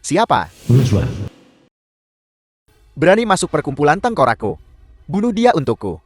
Siapa? Lusuan. Berani masuk perkumpulan tengkorakku. Bunuh dia untukku.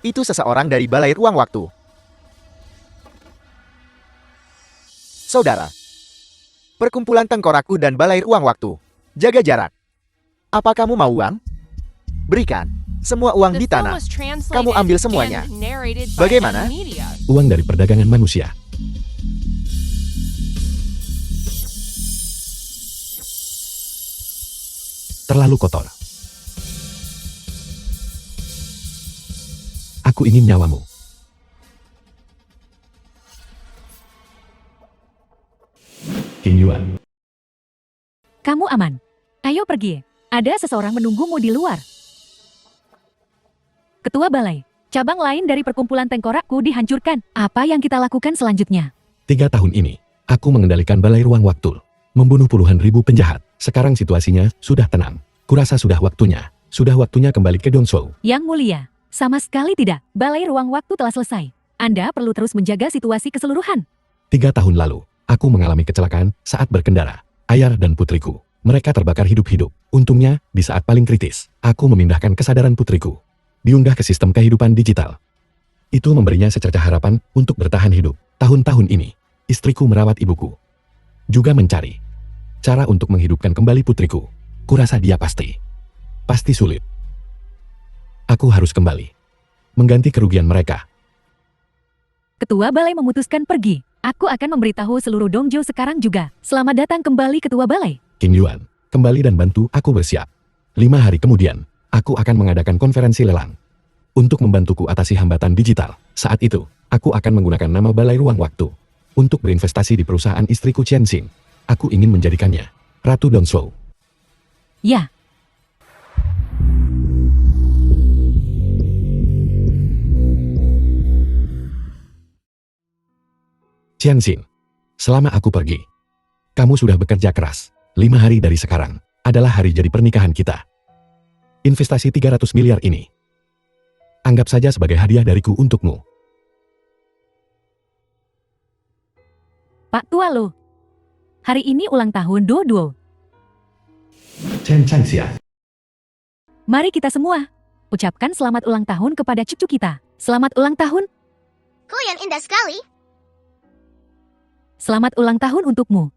Itu seseorang dari Balai Ruang Waktu. Saudara, perkumpulan tengkorakku dan Balai Ruang Waktu. Jaga jarak. Apa kamu mau uang? Berikan. Semua uang di tanah. Kamu ambil semuanya. Bagaimana? Uang dari perdagangan manusia. Terlalu kotor. Aku ingin nyawamu. Qin Yuan. Kamu aman. Ayo pergi. Ada seseorang menunggumu di luar. Ketua Balai, cabang lain dari perkumpulan tengkorakku dihancurkan. Apa yang kita lakukan selanjutnya? 3 tahun ini, aku mengendalikan Balai Ruang Waktu. Membunuh puluhan ribu penjahat. Sekarang situasinya sudah tenang. Kurasa sudah waktunya. Sudah waktunya kembali ke Dongzhou. Yang mulia, sama sekali tidak. Balai Ruang Waktu telah selesai. Anda perlu terus menjaga situasi keseluruhan. 3 tahun lalu, aku mengalami kecelakaan saat berkendara. Ayah dan putriku, mereka terbakar hidup-hidup. Untungnya, di saat paling kritis, aku memindahkan kesadaran putriku. Diunggah ke sistem kehidupan digital. Itu memberinya secercah harapan untuk bertahan hidup. Tahun-tahun ini, istriku merawat ibuku. Juga mencari cara untuk menghidupkan kembali putriku. Kurasa dia pasti sulit. Aku harus kembali mengganti kerugian mereka. Ketua Balai memutuskan pergi. Aku akan memberitahu seluruh Dongzhou sekarang juga. Selamat datang kembali Ketua Balai. Qin Yuan, kembali dan bantu aku bersiap. 5 hari kemudian, aku akan mengadakan konferensi lelang. Untuk membantuku atasi hambatan digital. Saat itu, aku akan menggunakan nama Balai Ruang Waktu. Untuk berinvestasi di perusahaan istriku Chen Xing. Aku ingin menjadikannya Ratu Dongzhou. Ya. Chen Xing, selama aku pergi, kamu sudah bekerja keras. 5 hari dari sekarang adalah hari jadi pernikahan kita. Investasi 300 miliar ini, anggap saja sebagai hadiah dariku untukmu. Pak Tua Lo, hari ini ulang tahun Duo. Chen Changxia. Mari kita semua ucapkan selamat ulang tahun kepada cucu kita. Selamat ulang tahun. Kalian indah sekali. Selamat ulang tahun untukmu.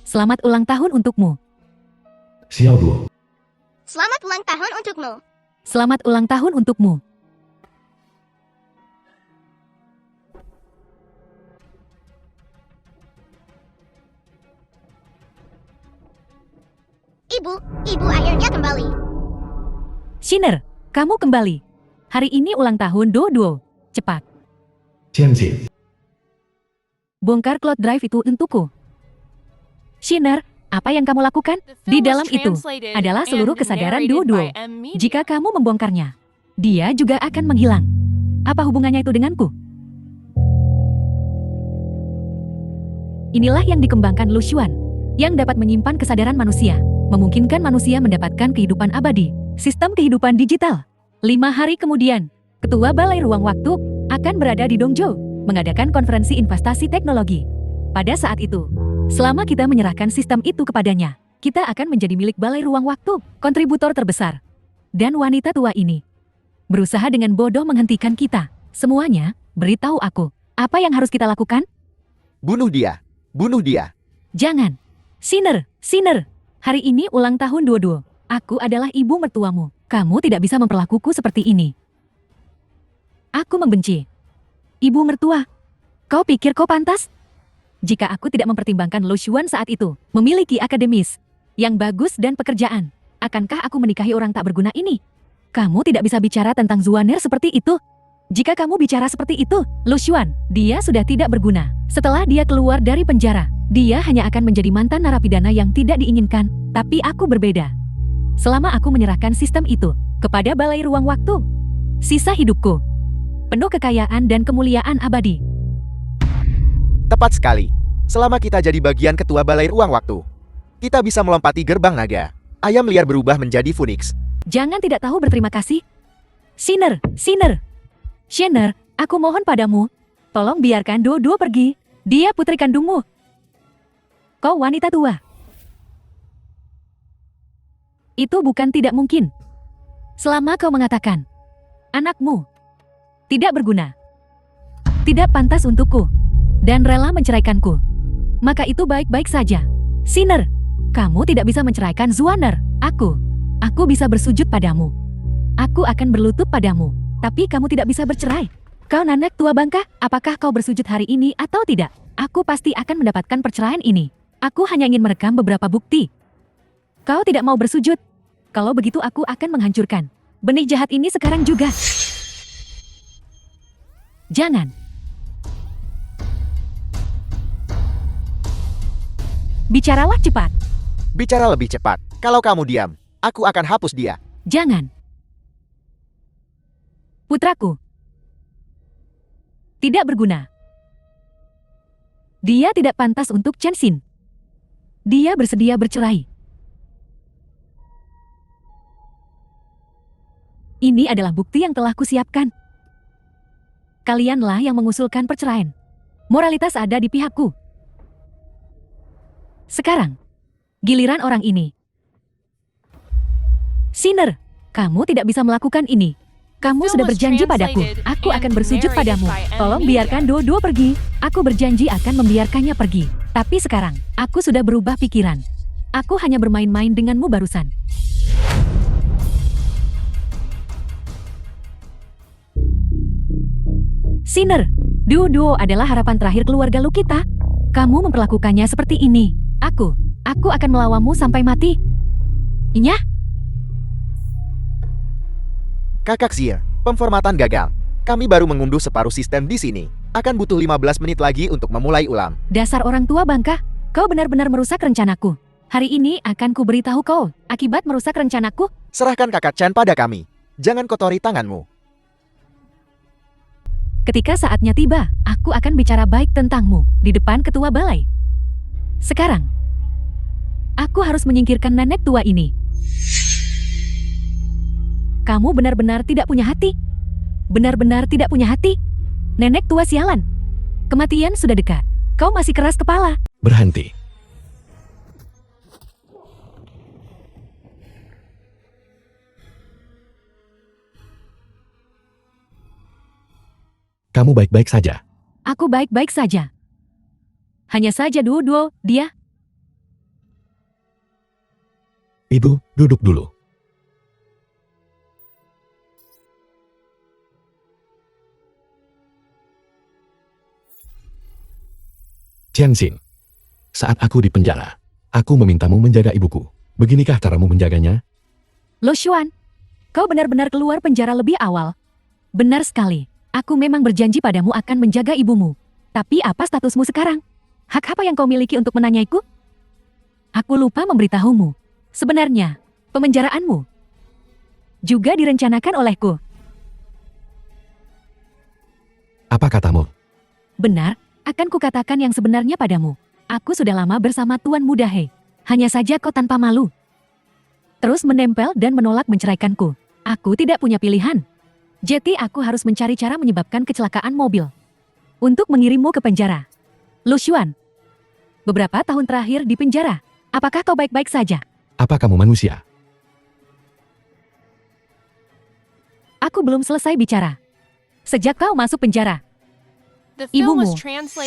Selamat ulang tahun untukmu. Xiao Duo. Selamat ulang tahun untukmu. Selamat ulang tahun untukmu. Ibu akhirnya kembali. Shiner, kamu kembali. Hari ini ulang tahun Duo. Cepat. Chen Xing. Bongkar cloud drive itu untukku. Shiner, apa yang kamu lakukan? Di dalam itu adalah seluruh kesadaran Duo. Jika kamu membongkarnya, dia juga akan menghilang. Apa hubungannya itu denganku? Inilah yang dikembangkan Lu Xuan, yang dapat menyimpan kesadaran manusia, memungkinkan manusia mendapatkan kehidupan abadi, sistem kehidupan digital. 5 hari kemudian, Ketua Balai Ruang Waktu akan berada di Dongzhou, mengadakan konferensi investasi teknologi. Pada saat itu, selama kita menyerahkan sistem itu kepadanya, kita akan menjadi milik Balai Ruang Waktu, kontributor terbesar. Dan wanita tua ini berusaha dengan bodoh menghentikan kita. Semuanya, beritahu aku, apa yang harus kita lakukan? Bunuh dia. Bunuh dia. Jangan. Shiner, hari ini ulang tahun Duo. Aku adalah ibu mertuamu. Kamu tidak bisa memperlakuku seperti ini. Aku membenci. Ibu mertua, kau pikir kau pantas? Jika aku tidak mempertimbangkan Lu Xuan saat itu, memiliki akademis yang bagus dan pekerjaan, akankah aku menikahi orang tak berguna ini? Kamu tidak bisa bicara tentang Zuaner seperti itu. Jika kamu bicara seperti itu, Lu Xuan, dia sudah tidak berguna. Setelah dia keluar dari penjara, dia hanya akan menjadi mantan narapidana yang tidak diinginkan. Tapi aku berbeda. Selama aku menyerahkan sistem itu kepada Balai Ruang Waktu, sisa hidupku penuh kekayaan dan kemuliaan abadi. Tepat sekali. Selama kita jadi bagian ketua Balai Ruang Waktu, kita bisa melompati gerbang naga. Ayam liar berubah menjadi Phoenix. Jangan tidak tahu berterima kasih. Sinner, Shenner, aku mohon padamu, tolong biarkan Duo pergi. Dia putri kandungmu. Kau wanita tua. Itu bukan tidak mungkin. Selama kau mengatakan, anakmu tidak berguna, tidak pantas untukku, dan rela menceraikanku, maka itu baik-baik saja. Sinner, kamu tidak bisa menceraikan Zuaner. Aku bisa bersujud padamu. Aku akan berlutut padamu. Tapi kamu tidak bisa bercerai. Kau nanek tua bangka, apakah kau bersujud hari ini atau tidak? Aku pasti akan mendapatkan perceraian ini. Aku hanya ingin merekam beberapa bukti. Kau tidak mau bersujud. Kalau begitu aku akan menghancurkan benih jahat ini sekarang juga. Jangan. Bicaralah cepat. Bicara lebih cepat. Kalau kamu diam, aku akan hapus dia. Jangan. Putraku. Tidak berguna. Dia tidak pantas untuk Chen Xin. Dia bersedia bercerai. Ini adalah bukti yang telah kusiapkan. Kalianlah yang mengusulkan perceraian. Moralitas ada di pihakku. Sekarang, giliran orang ini. Sinner, kamu tidak bisa melakukan ini. Kamu sudah berjanji padaku, aku akan bersujud padamu. Tolong biarkan Duo pergi. Aku berjanji akan membiarkannya pergi. Tapi sekarang, aku sudah berubah pikiran. Aku hanya bermain-main denganmu barusan. Sinner, Duo adalah harapan terakhir keluarga lu kita. Kamu memperlakukannya seperti ini. Aku akan melawanmu sampai mati. Inyah? Kakak Xie, pemformatan gagal. Kami baru mengunduh separuh sistem di sini. Akan butuh 15 menit lagi untuk memulai ulang. Dasar orang tua bangka, kau benar-benar merusak rencanaku. Hari ini akan kuberitahu kau akibat merusak rencanaku. Serahkan kakak Chan pada kami. Jangan kotori tanganmu. Ketika saatnya tiba, aku akan bicara baik tentangmu di depan ketua balai. Sekarang, aku harus menyingkirkan nenek tua ini. Kamu benar-benar tidak punya hati. Benar-benar tidak punya hati. Nenek tua sialan. Kematian sudah dekat. Kau masih keras kepala. Berhenti. Kamu baik-baik saja. Aku baik-baik saja. Hanya saja Duo, dia. Ibu, duduk dulu. Chen Xin, saat aku di penjara, aku memintamu menjaga ibuku. Beginikah caramu menjaganya? Lu Xuan, kau benar-benar keluar penjara lebih awal. Benar sekali, aku memang berjanji padamu akan menjaga ibumu. Tapi apa statusmu sekarang? Hak apa yang kau miliki untuk menanyaiku? Aku lupa memberitahumu. Sebenarnya, pemenjaraanmu juga direncanakan olehku. Apa katamu? Benar, akan kukatakan yang sebenarnya padamu. Aku sudah lama bersama Tuan Muda He. Hanya saja kau tanpa malu. Terus menempel dan menolak menceraikanku. Aku tidak punya pilihan. Jadi aku harus mencari cara menyebabkan kecelakaan mobil. Untuk mengirimmu ke penjara. Lu Xuan, beberapa tahun terakhir di penjara. Apakah kau baik-baik saja? Apa kamu manusia? Aku belum selesai bicara. Sejak kau masuk penjara, ibumu,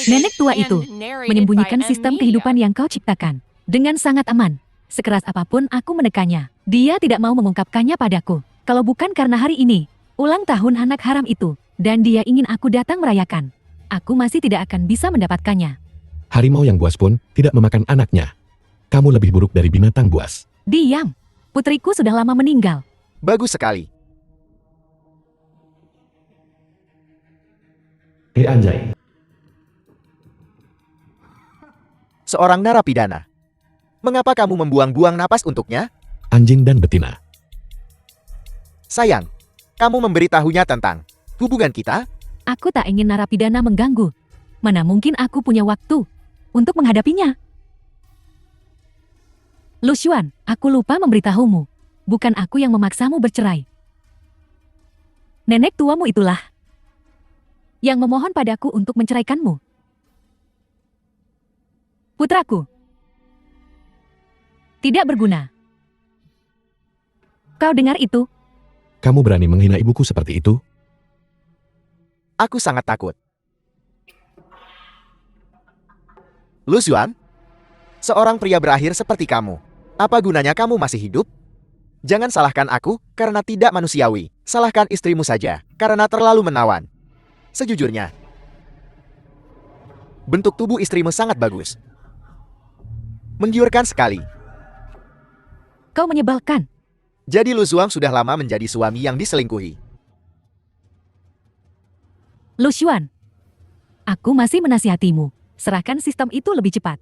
nenek tua itu, menyembunyikan sistem kehidupan yang kau ciptakan. Dengan sangat aman. Sekeras apapun aku menekannya. Dia tidak mau mengungkapkannya padaku. Kalau bukan karena hari ini, ulang tahun anak haram itu, dan dia ingin aku datang merayakan, aku masih tidak akan bisa mendapatkannya. Harimau yang buas pun tidak memakan anaknya. Kamu lebih buruk dari binatang buas. Diam. Putriku sudah lama meninggal. Bagus sekali. Anjay. Seorang narapidana. Mengapa kamu membuang-buang napas untuknya? Anjing dan betina. Sayang, kamu memberitahunya tentang hubungan kita? Aku tak ingin narapidana mengganggu. Mana mungkin aku punya waktu untuk menghadapinya. Lu Xuan, aku lupa memberitahumu. Bukan aku yang memaksamu bercerai. Nenek tuamu itulah yang memohon padaku untuk menceraikanmu. Putraku, tidak berguna. Kau dengar itu? Kamu berani menghina ibuku seperti itu? Aku sangat takut. Lu Xuan, seorang pria berakhir seperti kamu. Apa gunanya kamu masih hidup? Jangan salahkan aku karena tidak manusiawi. Salahkan istrimu saja karena terlalu menawan. Sejujurnya, bentuk tubuh istrimu sangat bagus. Menggiurkan sekali. Kau menyebalkan. Jadi Lu Xuan sudah lama menjadi suami yang diselingkuhi. Lu Xuan, aku masih menasihatimu. Serahkan sistem itu lebih cepat.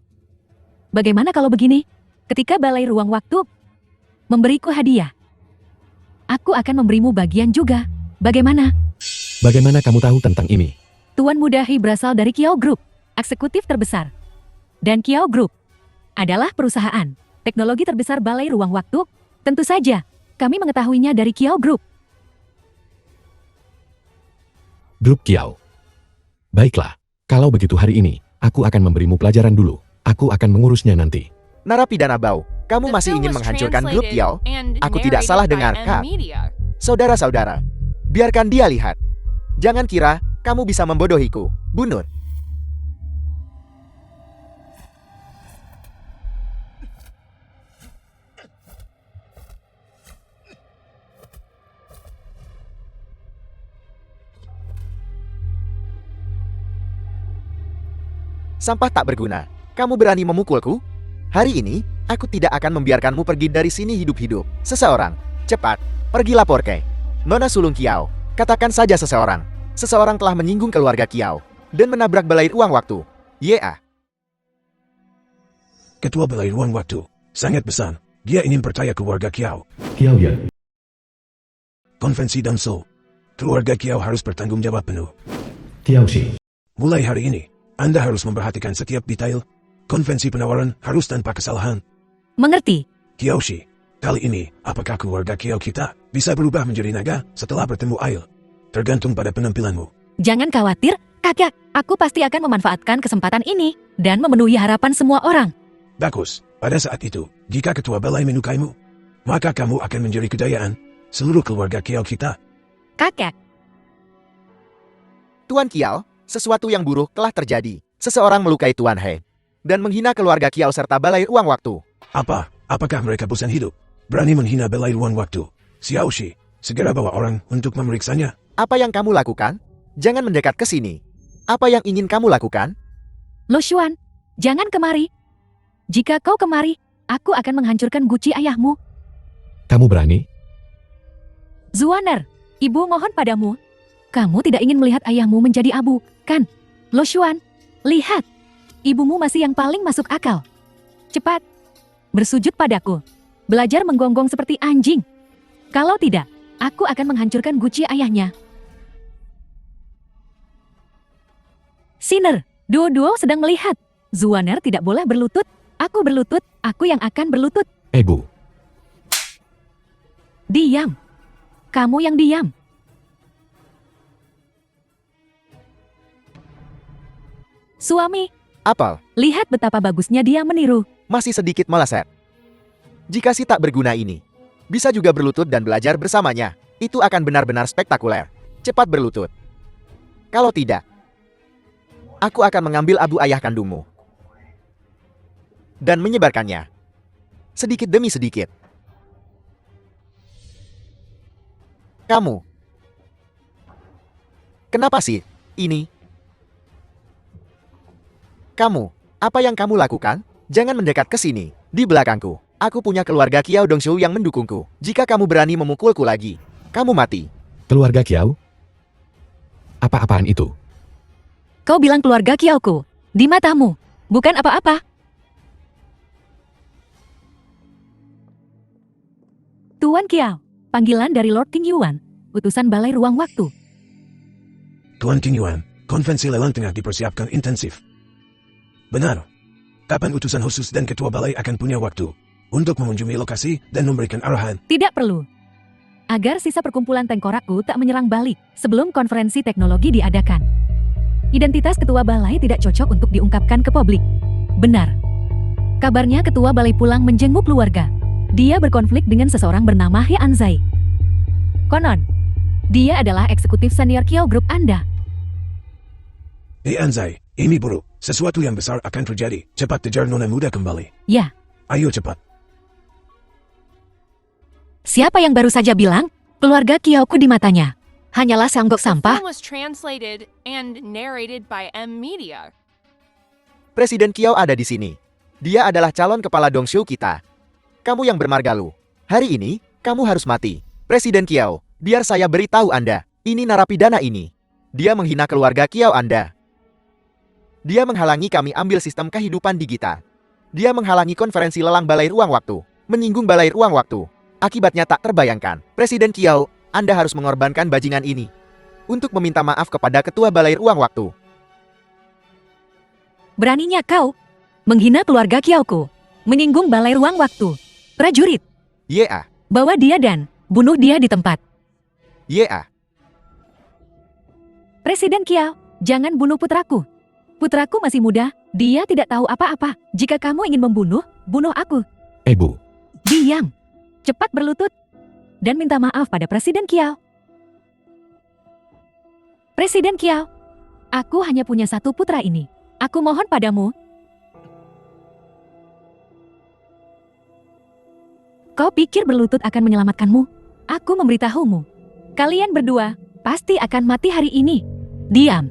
Bagaimana kalau begini? Ketika balai ruang waktu memberiku hadiah, aku akan memberimu bagian juga. Bagaimana? Bagaimana kamu tahu tentang ini? Tuan Muda He berasal dari Kiao Group, eksekutif terbesar. Dan Kiao Group adalah perusahaan teknologi terbesar balai ruang waktu. Tentu saja, kami mengetahuinya dari Kiao Group. Grup Kiao. Baiklah, kalau begitu hari ini, aku akan memberimu pelajaran dulu. Aku akan mengurusnya nanti. Narapidana Bau, kamu masih ingin menghancurkan grup Kiao? Aku tidak salah dengar, Kak. Saudara-saudara, biarkan dia lihat. Jangan kira kamu bisa membodohiku, Bunur. Sampah tak berguna. Kamu berani memukulku? Hari ini, aku tidak akan membiarkanmu pergi dari sini hidup-hidup. Seseorang, cepat, pergi lapor ke Nona Sulung Kiao. Katakan saja seseorang. Seseorang telah menyinggung keluarga Kiao dan menabrak balai ruang waktu. Ya. Ketua balai ruang waktu, sangat besar. Dia ingin percaya keluarga Kiao. Kiao ya. Konvensi dan so. Keluarga Kiao harus bertanggung jawab penuh. Kiao Shi. Mulai hari ini, Anda harus memperhatikan setiap detail. Konvensi penawaran harus tanpa kesalahan. Mengerti? Kiao Shi, kali ini, apakah keluarga Kiao kita bisa berubah menjadi naga setelah bertemu Ail? Tergantung pada penampilanmu. Jangan khawatir, kakak. Aku pasti akan memanfaatkan kesempatan ini dan memenuhi harapan semua orang. Bagus, pada saat itu, jika ketua balai menyukaimu, maka kamu akan menjadi kejayaan seluruh keluarga Kiao kita. Kakak, Tuan Kiao, sesuatu yang buruk telah terjadi. Seseorang melukai Tuan He dan menghina keluarga Kiao serta balai ruang waktu. Apakah mereka bosan hidup? Berani menghina balai ruang waktu? Xiao Shi, segera bawa orang untuk memeriksanya. Apa yang kamu lakukan? Jangan mendekat ke sini. Apa yang ingin kamu lakukan? Lu Xuan, jangan kemari. Jika kau kemari, aku akan menghancurkan guci ayahmu. Kamu berani? Zuaner, ibu mohon padamu. Kamu tidak ingin melihat ayahmu menjadi abu, kan? Lu Xuan, lihat. Ibumu masih yang paling masuk akal. Cepat, bersujud padaku. Belajar menggonggong seperti anjing. Kalau tidak, aku akan menghancurkan guci ayahnya. Sinner, Duo-duo sedang melihat. Zuaner tidak boleh berlutut. Aku berlutut, aku yang akan berlutut. Bu. Diam. Kamu yang diam. Suami, Apel, lihat betapa bagusnya dia meniru. masih sedikit meleset. Jika si tak berguna ini bisa juga berlutut dan belajar bersamanya, itu akan benar-benar spektakuler. Cepat berlutut. Kalau tidak, aku akan mengambil abu ayah kandungmu dan menyebarkannya sedikit demi sedikit. Kamu, kenapa sih ini? Kamu, apa yang kamu lakukan? Jangan mendekat ke sini. Di belakangku, aku punya keluarga Kiao Dongshu yang mendukungku. Jika kamu berani memukulku lagi, kamu mati. Keluarga Kiao? Apa-apaan itu? Kau bilang keluarga Kiaoku. Di matamu, bukan apa-apa. Tuan Kiao, panggilan dari Lord King Yuan, utusan Balai Ruang Waktu. Tuan King Yuan, konvensi lelang tengah dipersiapkan intensif. Benar. Kapan utusan khusus dan ketua balai akan punya waktu untuk mengunjungi lokasi dan memberikan arahan? Tidak perlu. Agar sisa perkumpulan tengkorakku tak menyerang balik sebelum konferensi teknologi diadakan. Identitas ketua balai tidak cocok untuk diungkapkan ke publik. Benar. Kabarnya ketua balai pulang menjenguk keluarga. Dia berkonflik dengan seseorang bernama He Anzai. Konon, dia adalah eksekutif senior Kiao Group Anda. Anzai, ini buruk. Sesuatu yang besar akan terjadi. Cepat kejar nona muda kembali. Ya, Ayo cepat. siapa yang baru saja bilang keluarga Kiaoku di matanya hanyalah sanggok The sampah? film was translated and narrated by M Media. Presiden Kiao ada di sini. Dia adalah calon kepala Dongshu kita. Kamu yang bermargalu. Hari ini, kamu harus mati. Presiden Kiao, biar saya beritahu Anda. Ini narapidana ini. Dia menghina keluarga Kiao Anda. Dia menghalangi kami ambil sistem kehidupan digital. Dia menghalangi konferensi lelang Balai Ruang Waktu. Menyinggung Balai Ruang Waktu. Akibatnya tak terbayangkan. Presiden Kiao, Anda harus mengorbankan bajingan ini. Untuk meminta maaf kepada ketua Balai Ruang Waktu. Beraninya kau menghina keluarga Kiaoku, menyinggung Balai Ruang Waktu. Prajurit, Ya, bawa dia dan bunuh dia di tempat. ya. Presiden Kiao, jangan bunuh putraku. Putraku masih muda, dia tidak tahu apa-apa. Jika kamu ingin membunuh, bunuh aku. Bu. Diam. Cepat berlutut. Dan minta maaf pada Presiden Kiao. Presiden Kiao, aku hanya punya satu putra ini. Aku mohon padamu. Kau pikir berlutut akan menyelamatkanmu? Aku memberitahumu. Kalian berdua pasti akan mati hari ini. Diam.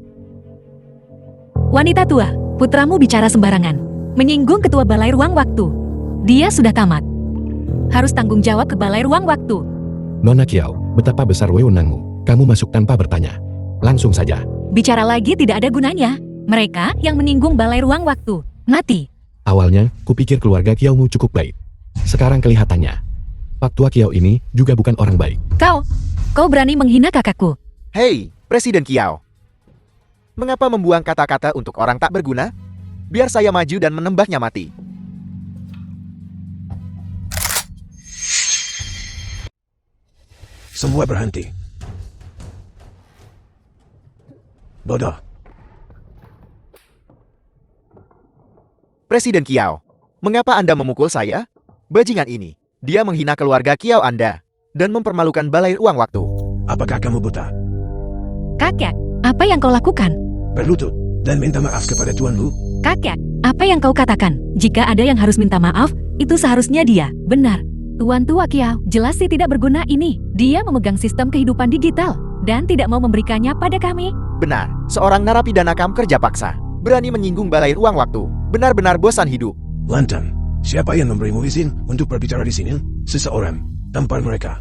Wanita tua, putramu bicara sembarangan. Menyinggung ketua Balai Ruang Waktu. Dia sudah tamat. Harus tanggung jawab ke Balai Ruang Waktu. Nona Kiao, betapa besar wewenangmu. Kamu masuk tanpa bertanya. Langsung saja. Bicara lagi tidak ada gunanya. Mereka yang menyinggung Balai Ruang Waktu. Mati. Awalnya, kupikir keluarga Kiaomu cukup baik. Sekarang kelihatannya, Pak Tua Kiao ini juga bukan orang baik. Kau berani menghina kakakku. Hei, Presiden Kiao. Mengapa membuang kata-kata untuk orang tak berguna? Biar saya maju dan menembaknya mati. Semua berhenti. Bodoh. Presiden Kiao, mengapa Anda memukul saya? Bajingan ini, dia menghina keluarga Kiao Anda dan mempermalukan Balai Ruang Waktu. Apakah kamu buta? Kakek, apa yang kau lakukan? Berlutut dan minta maaf kepada tuanmu? Kakek, apa yang kau katakan? Jika ada yang harus minta maaf, itu seharusnya dia. Benar. Tuan Tua Kiao, jelas sih tidak berguna ini. Dia memegang sistem kehidupan digital dan tidak mau memberikannya pada kami. Benar, seorang narapidana kam kerja paksa. Berani menyinggung Balai Ruang Waktu. Benar-benar bosan hidup. Lantang, siapa yang memberimu izin untuk berbicara di sini? Seseorang. Tampar mereka.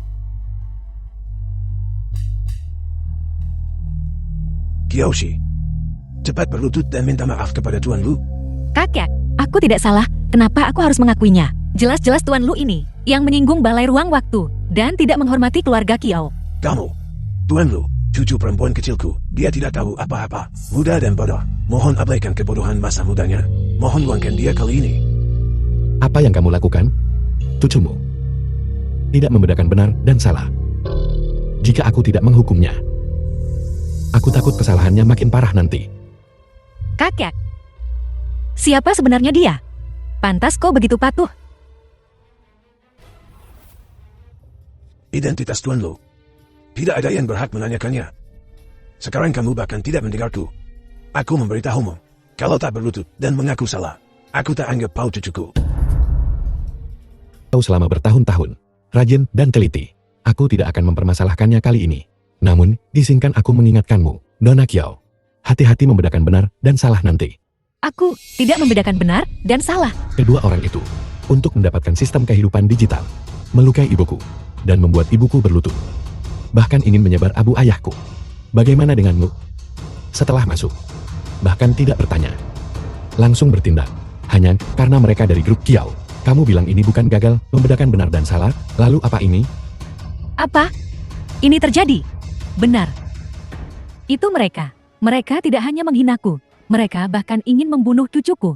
Kiyoshi, cepat berlutut dan minta maaf kepada tuanmu. Kakek, aku tidak salah. Kenapa aku harus mengakuinya? Jelas-jelas Tuan Lu ini yang menyinggung Balai Ruang Waktu dan tidak menghormati keluarga Kiao. Kamu, tuanmu, cucu perempuan kecilku, dia tidak tahu apa-apa. Muda dan bodoh. Mohon abaikan kebodohan masa mudanya. Mohon luangkan dia kali ini. Apa yang kamu lakukan? Cucumu tidak membedakan benar dan salah. Jika aku tidak menghukumnya, aku takut kesalahannya makin parah nanti. Kakek, siapa sebenarnya dia? Pantas kau begitu patuh. Identitas tuanmu. Tidak ada yang berhak menanyakannya. Sekarang kamu bahkan tidak mendengarku. Aku memberitahumu. Kalau tak berlutut dan mengaku salah, aku tak anggap kau cucuku. Kau selama bertahun-tahun, rajin dan teliti. Aku tidak akan mempermasalahkannya kali ini. Namun, izinkan aku mengingatkanmu, Nona Kiao. Hati-hati membedakan benar dan salah nanti. Aku tidak membedakan benar dan salah. Kedua orang itu, untuk mendapatkan sistem kehidupan digital, melukai ibuku, dan membuat ibuku berlutut. Bahkan ingin menyebar abu ayahku. Bagaimana denganmu? Setelah masuk, bahkan tidak bertanya. Langsung bertindak. Hanya karena mereka dari grup Kiao. Kamu bilang ini bukan gagal, membedakan benar dan salah, lalu apa ini? Apa? Ini terjadi? Benar. Itu mereka. Mereka tidak hanya menghinaku. Mereka bahkan ingin membunuh cucuku.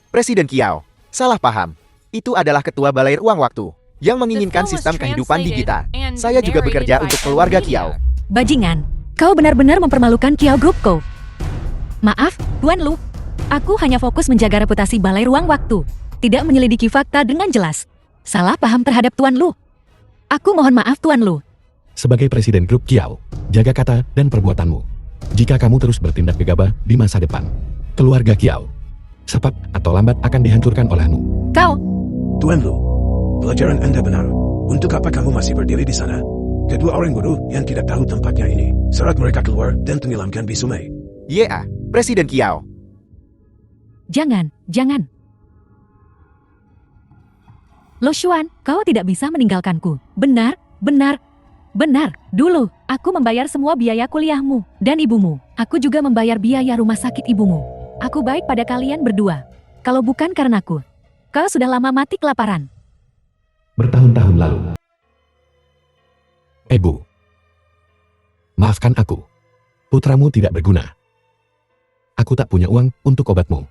Presiden Kiao, salah paham. Itu adalah ketua Balai Ruang Waktu yang The menginginkan film was sistem kehidupan translated digital. and Saya juga narrated bekerja by untuk keluarga M-Media. Kiao. Bajingan, kau benar-benar mempermalukan Kiao Groupco. Maaf, Tuan Lu. Aku hanya fokus menjaga reputasi Balai Ruang Waktu, tidak menyelidiki fakta dengan jelas. Salah paham terhadap Tuan Lu. Aku mohon maaf Tuan Lu. Sebagai presiden grup Kiao, jaga kata dan perbuatanmu. Jika kamu terus bertindak gegabah di masa depan, keluarga Kiao, cepat atau lambat akan dihancurkan olehmu. Kau, Tuan Lu, pelajaran Anda benar. Untuk apa kamu masih berdiri di sana? Kedua orang bodoh yang tidak tahu tempatnya ini. Seret mereka keluar dan tenggelamkan di sungai. Ya, Presiden Kiao. jangan. Lo Xuan, kau tidak bisa meninggalkanku. Benar. Dulu, aku membayar semua biaya kuliahmu dan ibumu. Aku juga membayar biaya rumah sakit ibumu. Aku baik pada kalian berdua. Kalau bukan karenaku, kau sudah lama mati kelaparan. Bertahun-tahun lalu. Bu. Maafkan aku. Putramu tidak berguna. Aku tak punya uang untuk obatmu.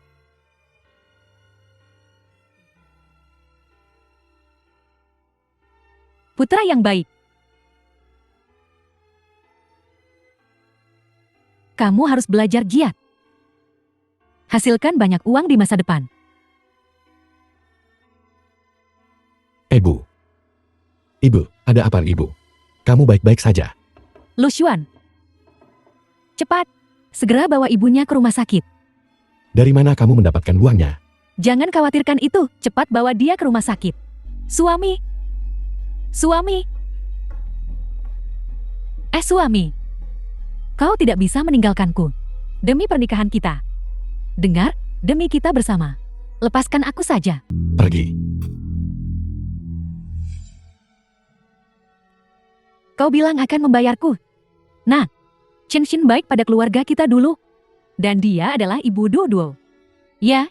Putra yang baik. Kamu harus belajar giat. Hasilkan banyak uang di masa depan. Bu. Ibu, ada apa ibu? Kamu baik-baik saja. Lu Xuan. Cepat, segera bawa ibunya ke rumah sakit. Dari mana kamu mendapatkan uangnya? Jangan khawatirkan itu, cepat bawa dia ke rumah sakit. Suami. Suami. Kau tidak bisa meninggalkanku. Demi pernikahan kita. Dengar, demi kita bersama. Lepaskan aku saja. Pergi. Kau bilang akan membayarku. Nah, Chen Xin baik pada keluarga kita dulu. Dan dia adalah ibu Duo. Ya.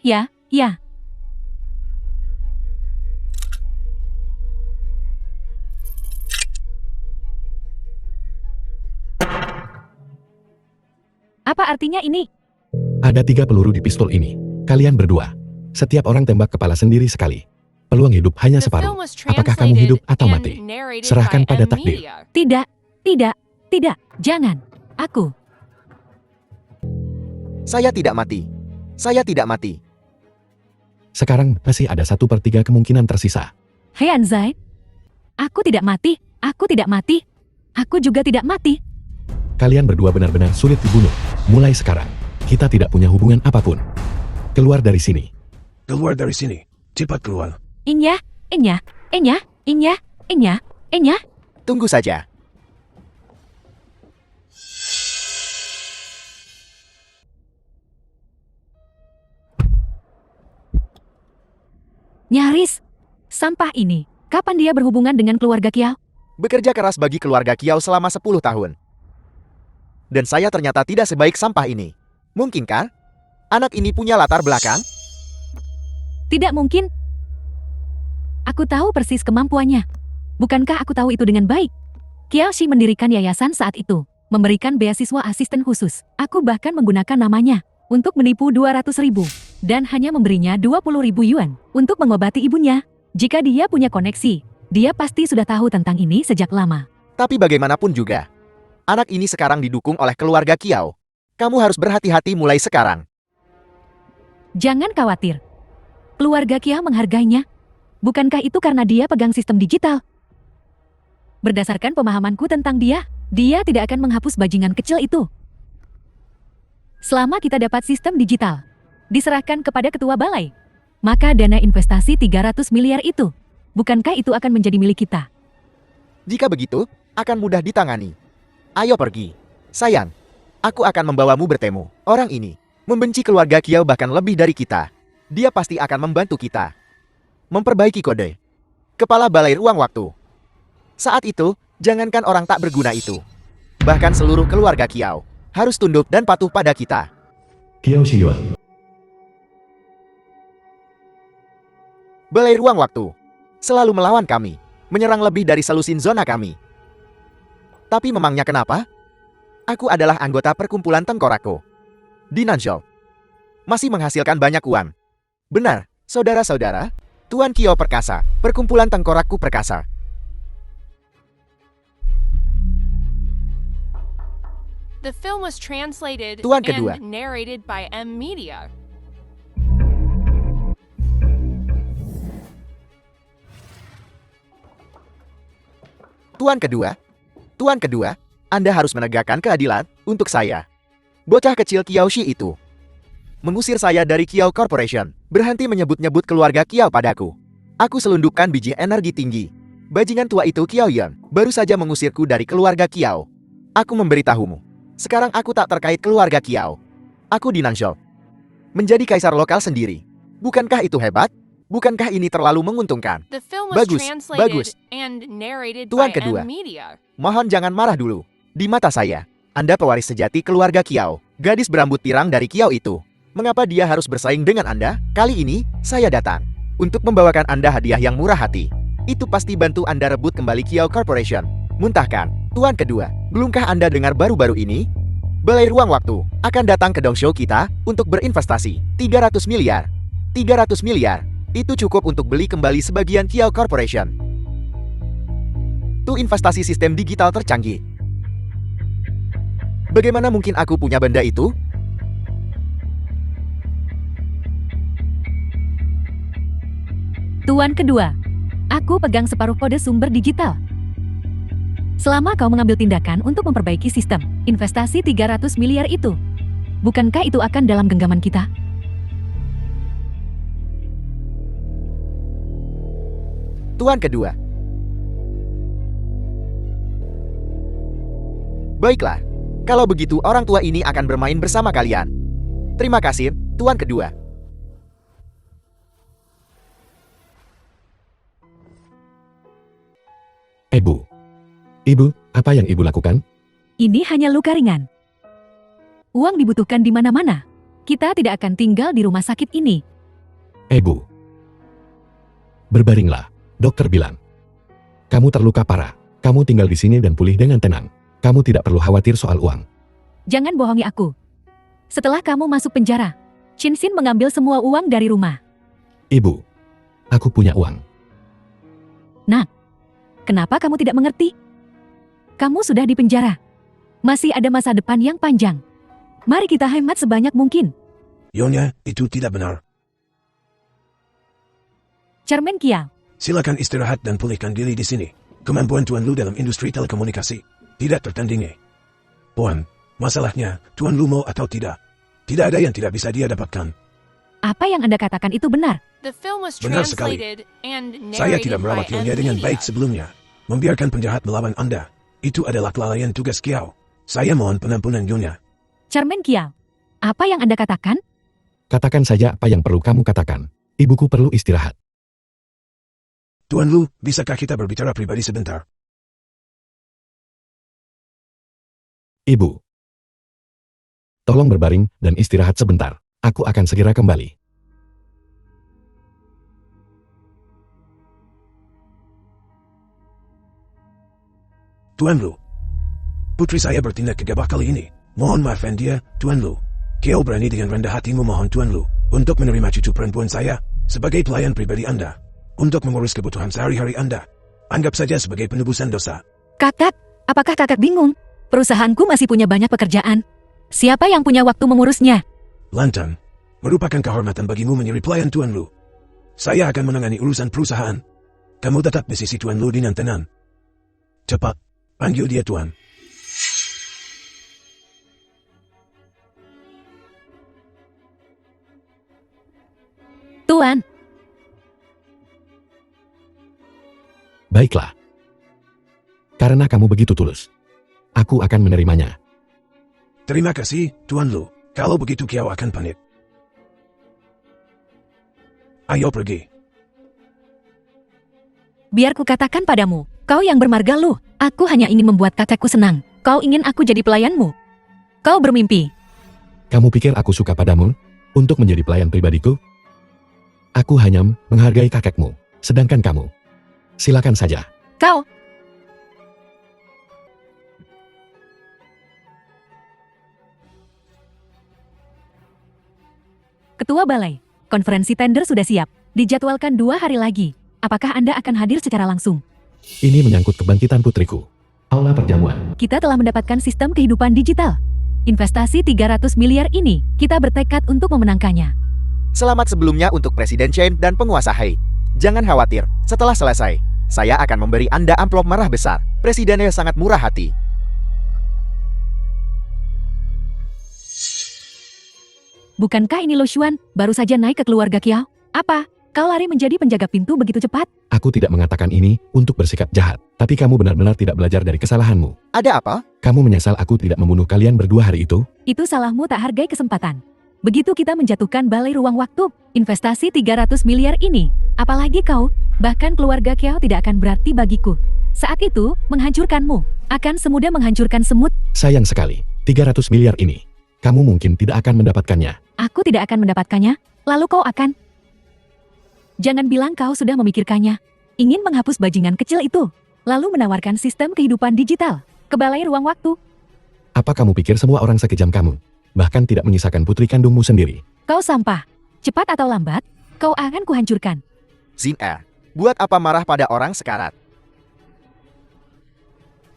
Apa artinya ini? Ada 3 peluru di pistol ini. Kalian berdua. Setiap orang tembak kepala sendiri sekali. Peluang hidup hanya The separuh. film was Apakah kamu hidup translated atau and mati? narrated Serahkan by pada takdir. M-Media. Tidak. Jangan. Aku. Saya tidak mati. Sekarang masih ada 1/3 kemungkinan tersisa. Hei Anzai. Aku tidak mati. Aku juga tidak mati. Kalian berdua benar-benar sulit dibunuh. Mulai sekarang, kita tidak punya hubungan apapun. Keluar dari sini. Keluar dari sini. Cepat keluar. Inya. Tunggu saja. Nyaris. Sampah ini. Kapan dia berhubungan dengan keluarga Kiao? Bekerja keras bagi keluarga Kiao selama 10 tahun. Dan saya ternyata tidak sebaik sampah ini. Mungkinkah anak ini punya latar belakang? Tidak mungkin. Aku tahu persis kemampuannya. Bukankah aku tahu itu dengan baik? Kiao Shi mendirikan yayasan saat itu, memberikan beasiswa asisten khusus. Aku bahkan menggunakan namanya untuk menipu 200.000 dan hanya memberinya 20.000 yuan untuk mengobati ibunya. Jika dia punya koneksi, dia pasti sudah tahu tentang ini sejak lama. Tapi bagaimanapun juga, anak ini sekarang didukung oleh keluarga Kiao. Kamu harus berhati-hati mulai sekarang. Jangan khawatir. Keluarga Kiao menghargainya. Bukankah itu karena dia pegang sistem digital? Berdasarkan pemahamanku tentang dia tidak akan menghapus bajingan kecil itu. Selama kita dapat sistem digital, diserahkan kepada ketua balai, maka dana investasi 300 miliar itu, bukankah itu akan menjadi milik kita? Jika begitu, akan mudah ditangani. Ayo pergi. Sayang, aku akan membawamu bertemu. Orang ini membenci keluarga Kiao bahkan lebih dari kita. Dia pasti akan membantu kita memperbaiki kode. Kepala Balai Ruang Waktu. Saat itu, jangankan orang tak berguna itu, bahkan seluruh keluarga Kiao harus tunduk dan patuh pada kita. Kiao Shiyuan. Balai ruang waktu selalu melawan kami, menyerang lebih dari selusin zona kami. Tapi memangnya kenapa? Aku adalah anggota perkumpulan tengkorakku di Nanzhou. Masih menghasilkan banyak uang. Benar, saudara-saudara. Tuan Kiao perkasa, perkumpulan tengkorakku perkasa. The film was translated Tuan kedua. and narrated by M Media. Tuan kedua, Anda harus menegakkan keadilan untuk saya. Bocah kecil Kiaoshi itu mengusir saya dari Kiao Corporation, berhenti menyebut-nyebut keluarga Kiao padaku. Aku selundupkan biji energi tinggi. Bajingan tua itu Kiao Yan baru saja mengusirku dari keluarga Kiao. Aku memberitahumu. Sekarang aku tak terkait keluarga Kiao. Aku di Nanzhou. Menjadi kaisar lokal sendiri. Bukankah itu hebat? Bukankah ini terlalu menguntungkan? The film was Bagus, translated bagus. and narrated Tuan by kedua. M Media. Mohon jangan marah dulu. Di mata saya, Anda pewaris sejati keluarga Kiao. Gadis berambut pirang dari Kiao itu. Mengapa dia harus bersaing dengan Anda? Kali ini, saya datang untuk membawakan Anda hadiah yang murah hati. Itu pasti bantu Anda rebut kembali Kiao Corporation. Muntahkan, Tuan kedua, belumkah Anda dengar baru-baru ini? Balai ruang waktu akan datang ke Dongsho kita untuk berinvestasi 300 miliar. 300 miliar, itu cukup untuk beli kembali sebagian Kiao Corporation. Itu investasi sistem digital tercanggih. Bagaimana mungkin aku punya benda itu? Tuan kedua, aku pegang separuh kode sumber digital. Selama kau mengambil tindakan untuk memperbaiki sistem investasi 300 miliar itu, bukankah itu akan dalam genggaman kita? Tuan kedua. Baiklah, kalau begitu orang tua ini akan bermain bersama kalian. Terima kasih, Tuan kedua. Ibu, apa yang ibu lakukan? Ini hanya luka ringan. Uang dibutuhkan di mana-mana. Kita tidak akan tinggal di rumah sakit ini. Berbaringlah, dokter bilang. Kamu terluka parah. Kamu tinggal di sini dan pulih dengan tenang. Kamu tidak perlu khawatir soal uang. Jangan bohongi aku. Setelah kamu masuk penjara, Chin Xin mengambil semua uang dari rumah. Ibu, aku punya uang. Kenapa kamu tidak mengerti? Kamu sudah di penjara. Masih ada masa depan yang panjang. Mari kita hemat sebanyak mungkin. Nyonya, itu tidak benar. Chairman Kiao, Silakan istirahat dan pulihkan diri di sini. Kemampuan Tuan Lu dalam industri telekomunikasi tidak tertandingi. Puan, masalahnya Tuan Lu mau atau tidak. Tidak ada yang tidak bisa dia dapatkan. apa yang Anda katakan itu benar. The film was Benar sekali. translated and Saya narrated tidak by merawat M Nyonya dengan Media. baik sebelumnya. Membiarkan penjahat melawan Anda. Itu adalah kelalaian tugas Kiao. Saya mohon penampunan Nyonya. Chairman Kiao, apa yang Anda katakan? Katakan saja apa yang perlu kamu katakan. Ibuku perlu istirahat. Tuan Lu, bisakah kita berbicara pribadi sebentar? Ibu, tolong berbaring dan istirahat sebentar. Aku akan segera kembali. Tuan Lu. Putri saya bertindak gegabah kali ini. Mohon maafkan dia, Tuan Lu. Kiao berani dengan rendah hati memohon Tuan Lu untuk menerima cucu perempuan saya sebagai pelayan pribadi Anda. Untuk mengurus kebutuhan sehari-hari Anda. Anggap saja sebagai penebusan dosa. Kakak, apakah kakak bingung? Perusahaanku masih punya banyak pekerjaan. Siapa yang punya waktu mengurusnya? Lantan, merupakan kehormatan bagimu menyeri pelayan Tuan Lu. Saya akan menangani urusan perusahaan. Kamu tetap di sisi Tuan Lu dengan tenang. Cepat, panggil dia Tuan. Tuan, Baiklah. Karena kamu begitu tulus, aku akan menerimanya. Terima kasih, Tuan Lu. Kalau begitu Kiao akan pamit. Ayo pergi. biar ku katakan padamu, kau yang bermarga Lu. Aku hanya ingin membuat kakekku senang. Kau ingin aku jadi pelayanmu. Kau bermimpi. Kamu pikir aku suka padamu? Untuk menjadi pelayan pribadiku? Aku hanya menghargai kakekmu, sedangkan kamu. Silakan saja. Kau. Ketua Balai, konferensi tender sudah siap. Dijadwalkan 2 hari lagi. Apakah Anda akan hadir secara langsung? Ini menyangkut kebangkitan putriku. Aula perjamuan. Kita telah mendapatkan sistem kehidupan digital. Investasi 300 miliar ini, kita bertekad untuk memenangkannya. Selamat sebelumnya untuk Presiden Chen dan penguasa Hei. Jangan khawatir, setelah selesai, saya akan memberi Anda amplop merah besar. Presidennya sangat murah hati. Bukankah ini Lo Xuan, baru saja naik ke keluarga Kiao? Apa? Kau lari menjadi penjaga pintu begitu cepat? Aku tidak mengatakan ini untuk bersikap jahat, tapi kamu benar-benar tidak belajar dari kesalahanmu. Ada apa? Kamu menyesal aku tidak membunuh kalian berdua hari itu? Itu salahmu tak hargai kesempatan. Begitu kita menjatuhkan balai ruang waktu, investasi 300 miliar ini, apalagi kau, bahkan keluarga Kiao tidak akan berarti bagiku. Saat itu, menghancurkanmu, akan semudah menghancurkan semut. Sayang sekali, 300 miliar ini. Kamu mungkin tidak akan mendapatkannya. Aku tidak akan mendapatkannya, lalu kau akan. Jangan bilang kau sudah memikirkannya. Ingin menghapus bajingan kecil itu, lalu menawarkan sistem kehidupan digital ke balai ruang waktu. Apa kamu pikir semua orang sekejam kamu? Bahkan tidak menyisakan putri kandungmu sendiri. Kau sampah. Cepat atau lambat, kau akan kuhancurkan. Xin Er, buat apa marah pada orang sekarat?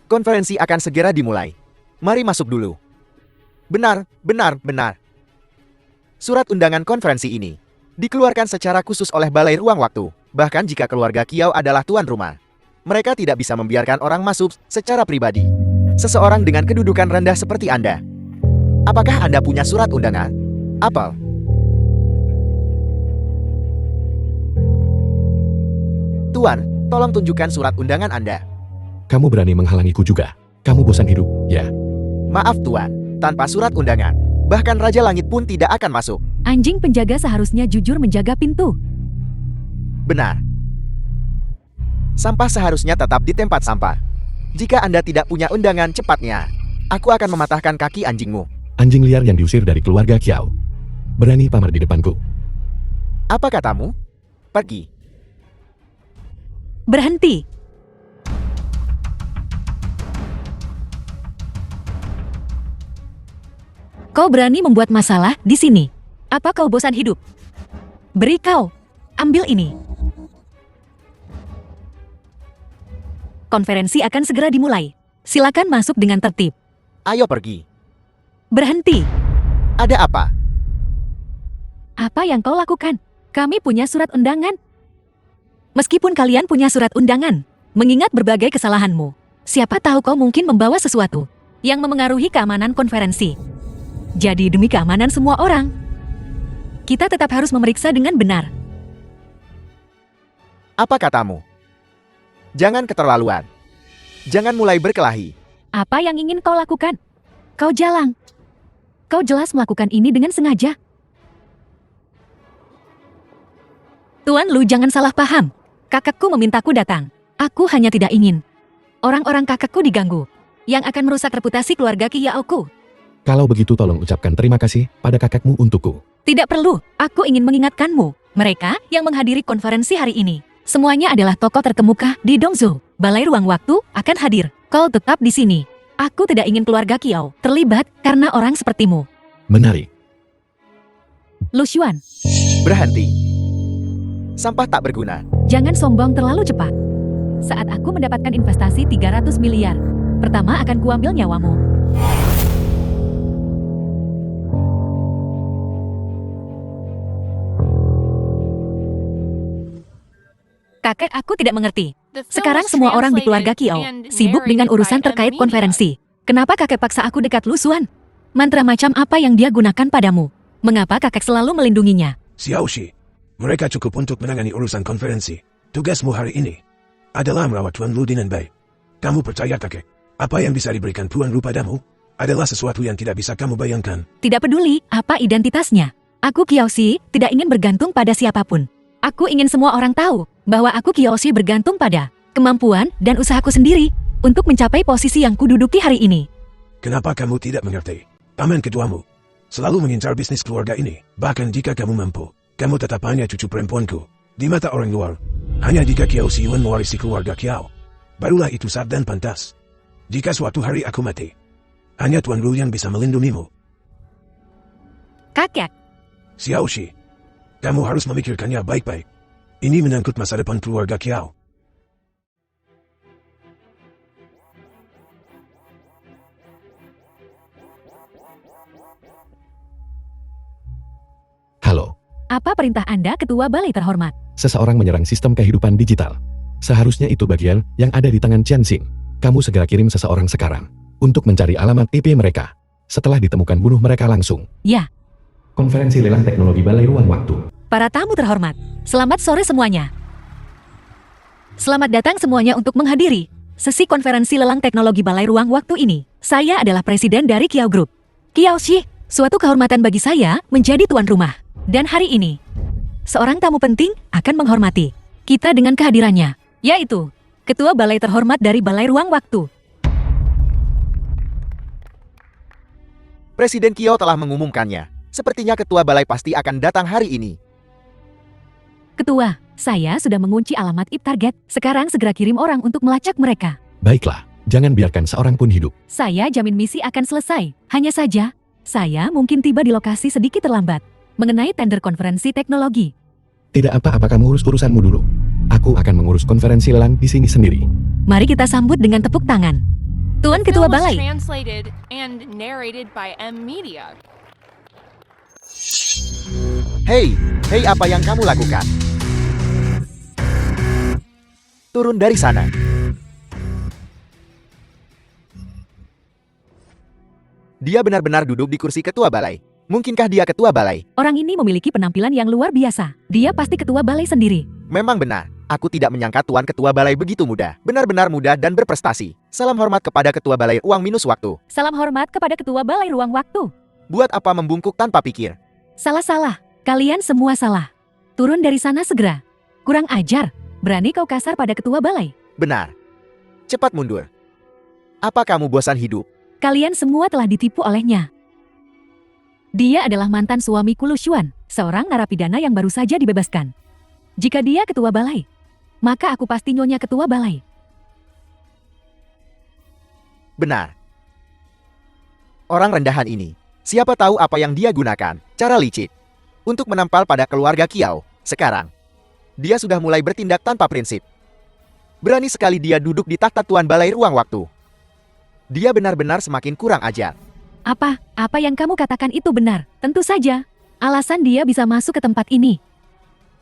Konferensi akan segera dimulai. Mari masuk dulu. Benar. Surat undangan konferensi ini dikeluarkan secara khusus oleh Balai Ruang Waktu, bahkan jika keluarga Kiao adalah tuan rumah. Mereka tidak bisa membiarkan orang masuk secara pribadi. Seseorang dengan kedudukan rendah seperti Anda. Apakah Anda punya surat undangan? Apel. Tuan, tolong tunjukkan surat undangan Anda. Kamu berani menghalangiku juga. Kamu bosan hidup, ya? Maaf Tuan, tanpa surat undangan, bahkan Raja Langit pun tidak akan masuk. Anjing penjaga seharusnya jujur menjaga pintu. Benar. Sampah seharusnya tetap di tempat sampah. Jika Anda tidak punya undangan cepatnya, aku akan mematahkan kaki anjingmu. Anjing liar yang diusir dari keluarga Kiao. Berani pamer di depanku. Apa katamu? Pergi. Berhenti. Kau berani membuat masalah di sini. Apa kau bosan hidup? Beri kau. Ambil ini. Konferensi akan segera dimulai. Silakan masuk dengan tertib. Ayo pergi. Berhenti. Ada apa? Apa yang kau lakukan? Kami punya surat undangan. Meskipun kalian punya surat undangan, mengingat berbagai kesalahanmu, siapa tahu kau mungkin membawa sesuatu yang memengaruhi keamanan konferensi. Jadi demi keamanan semua orang, kita tetap harus memeriksa dengan benar. Apa katamu? Jangan keterlaluan. Jangan mulai berkelahi. Apa yang ingin kau lakukan? Kau jalang. Kau jelas melakukan ini dengan sengaja. Tuan Lu jangan salah paham. Kakakku memintaku datang. Aku hanya tidak ingin orang-orang kakakku diganggu, yang akan merusak reputasi keluarga Kiaoku. Kalau begitu tolong ucapkan terima kasih pada kakakmu untukku. Tidak perlu, aku ingin mengingatkanmu. Mereka yang menghadiri konferensi hari ini, semuanya adalah tokoh terkemuka di Dongzhou. Balai Ruang Waktu akan hadir. Kau tetap di sini. Aku tidak ingin keluarga Kiao terlibat karena orang sepertimu. Menarik. Lu Xuan, Berhenti. Sampah tak berguna. jangan sombong terlalu cepat. Saat aku mendapatkan investasi 300 miliar, pertama akan kuambil nyawamu. Kakek aku tidak mengerti. The film Sekarang was semua orang di keluarga translated Kiao and sibuk dengan narrated urusan by terkait Media. konferensi. Kenapa kakek paksa aku dekat Lu Xuan? Mantra macam apa yang dia gunakan padamu? Mengapa kakek selalu melindunginya? Xiaoshi, mereka cukup untuk menangani urusan konferensi. Tugasmu hari ini adalah merawat Tuan Lu dengan baik. Kamu percaya kakek? Apa yang bisa diberikan Tuan Lu padamu adalah sesuatu yang tidak bisa kamu bayangkan. Tidak peduli apa identitasnya. Aku Kiaoshi tidak ingin bergantung pada siapapun. Aku ingin semua orang tahu bahwa aku Kiaoshi bergantung pada kemampuan dan usahaku sendiri untuk mencapai posisi yang kududuki hari ini. Kenapa kamu tidak mengerti? Paman ketuamu selalu mengincar bisnis keluarga ini. Bahkan jika kamu mampu, kamu tetap hanya cucu perempuanku. Di mata orang luar, hanya jika Kiao Siwan mewarisi keluarga Kiao, barulah itu sah dan pantas. Jika suatu hari aku mati, hanya Tuan Ru yang bisa melindungimu. Kakek, Xiaoxi, kamu harus memikirkannya baik-baik. Ini menyangkut masa depan keluarga Kiao. Halo, apa perintah Anda, Ketua Balai terhormat? seseorang menyerang sistem kehidupan digital. Seharusnya itu bagian yang ada di tangan Jianxing. Kamu segera kirim seseorang sekarang untuk mencari alamat IP mereka. Setelah ditemukan, bunuh mereka langsung. Ya. Konferensi lelang teknologi Balai Ruang Waktu. Para tamu terhormat, selamat sore semuanya. Selamat datang semuanya untuk menghadiri sesi konferensi lelang teknologi Balai Ruang Waktu ini. Saya adalah presiden dari Kiao Group. Kiao Shi, suatu kehormatan bagi saya menjadi tuan rumah. Dan hari ini, seorang tamu penting akan menghormati kita dengan kehadirannya, yaitu Ketua Balai terhormat dari Balai Ruang Waktu. Presiden Kiao telah mengumumkannya. Sepertinya Ketua Balai pasti akan datang hari ini. Ketua, saya sudah mengunci alamat IP target. Sekarang segera kirim orang untuk melacak mereka. Baiklah, jangan biarkan seorang pun hidup. Saya jamin misi akan selesai. Hanya saja, saya mungkin tiba di lokasi sedikit terlambat. Mengenai tender konferensi teknologi. Tidak apa-apa, kamu urus urusanmu dulu. Aku akan mengurus konferensi lelang di sini sendiri. Mari kita sambut dengan tepuk tangan. Tuan The Ketua film was Balai. translated and narrated by M Media. Hei, apa yang kamu lakukan? Turun dari sana. Dia benar-benar duduk di kursi Ketua Balai. Mungkinkah dia Ketua Balai? Orang ini memiliki penampilan yang luar biasa. Dia pasti Ketua Balai sendiri. Memang benar. Aku tidak menyangka Tuan Ketua Balai begitu muda. Benar-benar muda dan berprestasi. Salam hormat kepada Ketua Balai Uang Minus Waktu. Salam hormat kepada Ketua Balai Ruang Waktu. Buat apa membungkuk tanpa pikir? Salah. Kalian semua salah. Turun dari sana segera. Kurang ajar. Berani kau kasar pada Ketua Balai. Benar. Cepat mundur. Apa kamu bosan hidup? Kalian semua telah ditipu olehnya. Dia adalah mantan suamiku Lu Xuan, seorang narapidana yang baru saja dibebaskan. Jika dia Ketua Balai, maka aku pasti nyonya Ketua Balai. Benar. Orang rendahan ini, siapa tahu apa yang dia gunakan, cara licik, untuk menampal pada keluarga Kiao. Sekarang, dia sudah mulai bertindak tanpa prinsip. Berani sekali dia duduk di takhta Tuan Balai Ruang Waktu. Dia benar-benar semakin kurang ajar. Apa yang kamu katakan itu benar? Tentu saja. Alasan dia bisa masuk ke tempat ini.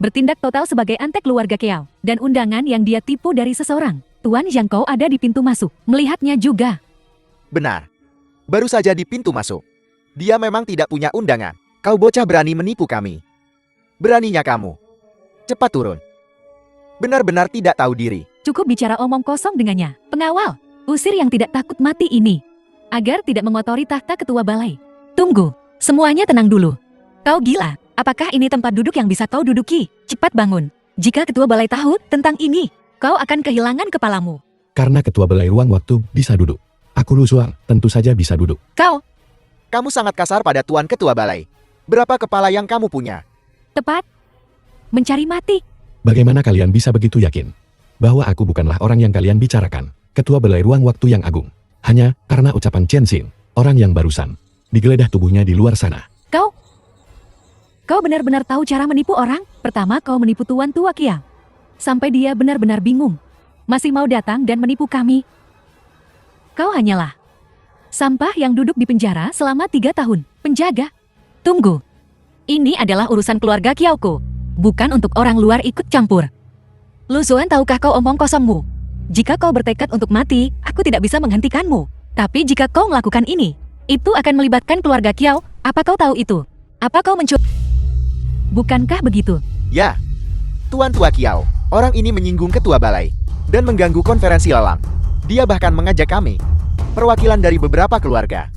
Bertindak total sebagai antek keluarga Kiao. Dan undangan yang dia tipu dari seseorang. Tuan Zhang Kou ada di pintu masuk. Melihatnya juga. Benar. Baru saja di pintu masuk. Dia memang tidak punya undangan. Kau bocah berani menipu kami. Beraninya kamu. Cepat turun. Benar-benar tidak tahu diri. Cukup bicara omong kosong dengannya. Pengawal, usir yang tidak takut mati ini. Agar tidak mengotori tahta Ketua Balai. Tunggu, semuanya tenang dulu. Kau gila, apakah ini tempat duduk yang bisa kau duduki? Cepat bangun. Jika Ketua Balai tahu tentang ini, kau akan kehilangan kepalamu. Karena Ketua Balai Ruang Waktu bisa duduk. Aku Lu Xuan, tentu saja bisa duduk. Kamu sangat kasar pada Tuan Ketua Balai. Berapa kepala yang kamu punya? Tepat. Mencari mati. Bagaimana kalian bisa begitu yakin bahwa aku bukanlah orang yang kalian bicarakan? Ketua Balai Ruang Waktu yang agung. Hanya karena ucapan Jianxing, orang yang barusan digeledah tubuhnya di luar sana. Kau benar-benar tahu cara menipu orang? Pertama kau menipu Tuan Tua Kiao. Sampai dia benar-benar bingung. Masih mau datang dan menipu kami. Kau hanyalah sampah yang duduk di penjara selama 3 tahun. Penjaga. Tunggu. Ini adalah urusan keluarga Kiaoku. Bukan untuk orang luar ikut campur. Lu Xuan, tahukah kau omong kosongmu? Jika kau bertekad untuk mati, aku tidak bisa menghentikanmu. Tapi jika kau melakukan ini, itu akan melibatkan keluarga Kiao. Apa kau tahu itu? Apa kau Bukankah begitu? Ya. Tuan Tua Kiao, orang ini menyinggung Ketua Balai dan mengganggu konferensi lelang. Dia bahkan mengajak kami, perwakilan dari beberapa keluarga.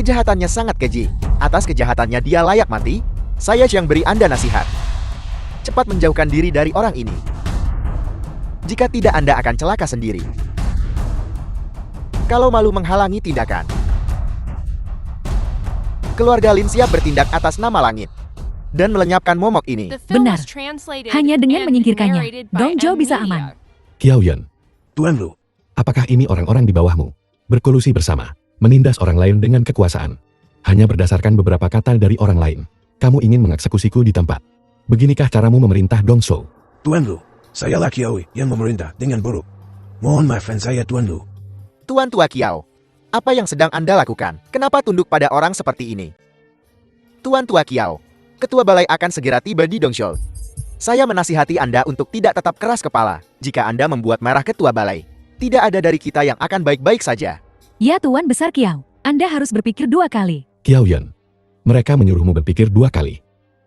Kejahatannya sangat keji. Atas kejahatannya dia layak mati. Saya yang beri Anda nasihat. Cepat menjauhkan diri dari orang ini. Jika tidak, Anda akan celaka sendiri. Kalau malu menghalangi tindakan. Keluarga Lin siap bertindak atas nama langit dan melenyapkan momok ini. The film Benar. was translated Hanya dengan and menyingkirkannya, narrated by Dong Zhou M bisa Media. aman. Kiao Yun, Tuan Lu, apakah ini orang-orang di bawahmu? Berkolusi bersama, menindas orang lain dengan kekuasaan. Hanya berdasarkan beberapa kata dari orang lain. Kamu ingin mengeksekusiku di tempat. Beginikah caramu memerintah Dong Zhou? Tuan Lu, saya Laki Aoi yang memerintah dengan buruk. Mohon maafkan saya Tuan Lu. Tuan Tua Kiao, apa yang sedang Anda lakukan? Kenapa tunduk pada orang seperti ini? Tuan Tua Kiao, Ketua Balai akan segera tiba di Dongzhou. Saya menasihati Anda untuk tidak tetap keras kepala jika Anda membuat marah Ketua Balai. Tidak ada dari kita yang akan baik-baik saja. Ya Tuan Besar Kiao, Anda harus berpikir 2 kali. Kiao Yun, mereka menyuruhmu berpikir 2 kali.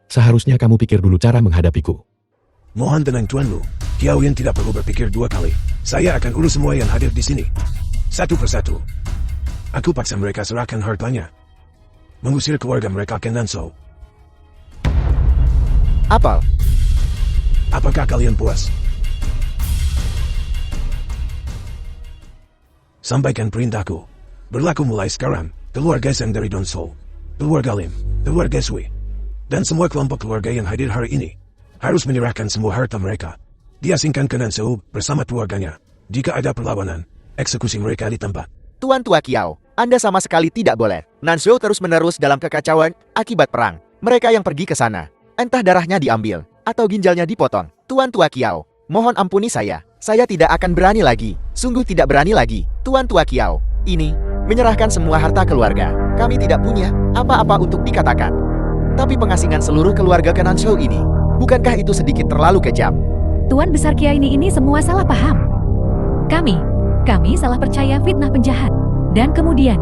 Seharusnya kamu pikir dulu cara menghadapiku. Mohon tenang Tuan Lu. Kiao Yin tidak perlu berpikir 2 kali. Saya akan urus semua yang hadir di sini. Satu persatu. Aku paksa mereka serahkan hartanya. Mengusir keluarga mereka ke Nansou. Apel, Apakah kalian puas? Sampaikan perintahku. Berlaku mulai sekarang. Keluarga Zhang dari Dongzhou, keluarga Lim, keluarga Sui, dan semua kelompok keluarga yang hadir hari ini harus menyerahkan semua harta mereka. Diasingkan ke Nansou bersama keluarganya. Jika ada perlawanan, eksekusi mereka di tempat. Tuan Tua Kiao, Anda sama sekali tidak boleh. Nansou terus-menerus dalam kekacauan akibat perang. Mereka yang pergi ke sana, entah darahnya diambil atau ginjalnya dipotong. Tuan Tua Kiao, mohon ampuni saya. Saya tidak akan berani lagi. Sungguh tidak berani lagi. Tuan Tua Kiao, ini menyerahkan semua harta keluarga. Kami tidak punya apa-apa untuk dikatakan. Tapi pengasingan seluruh keluarga ke Nansou ini, bukankah itu sedikit terlalu kejam? Tuan Besar Kiai ini semua salah paham. Kami salah percaya fitnah penjahat. Dan kemudian,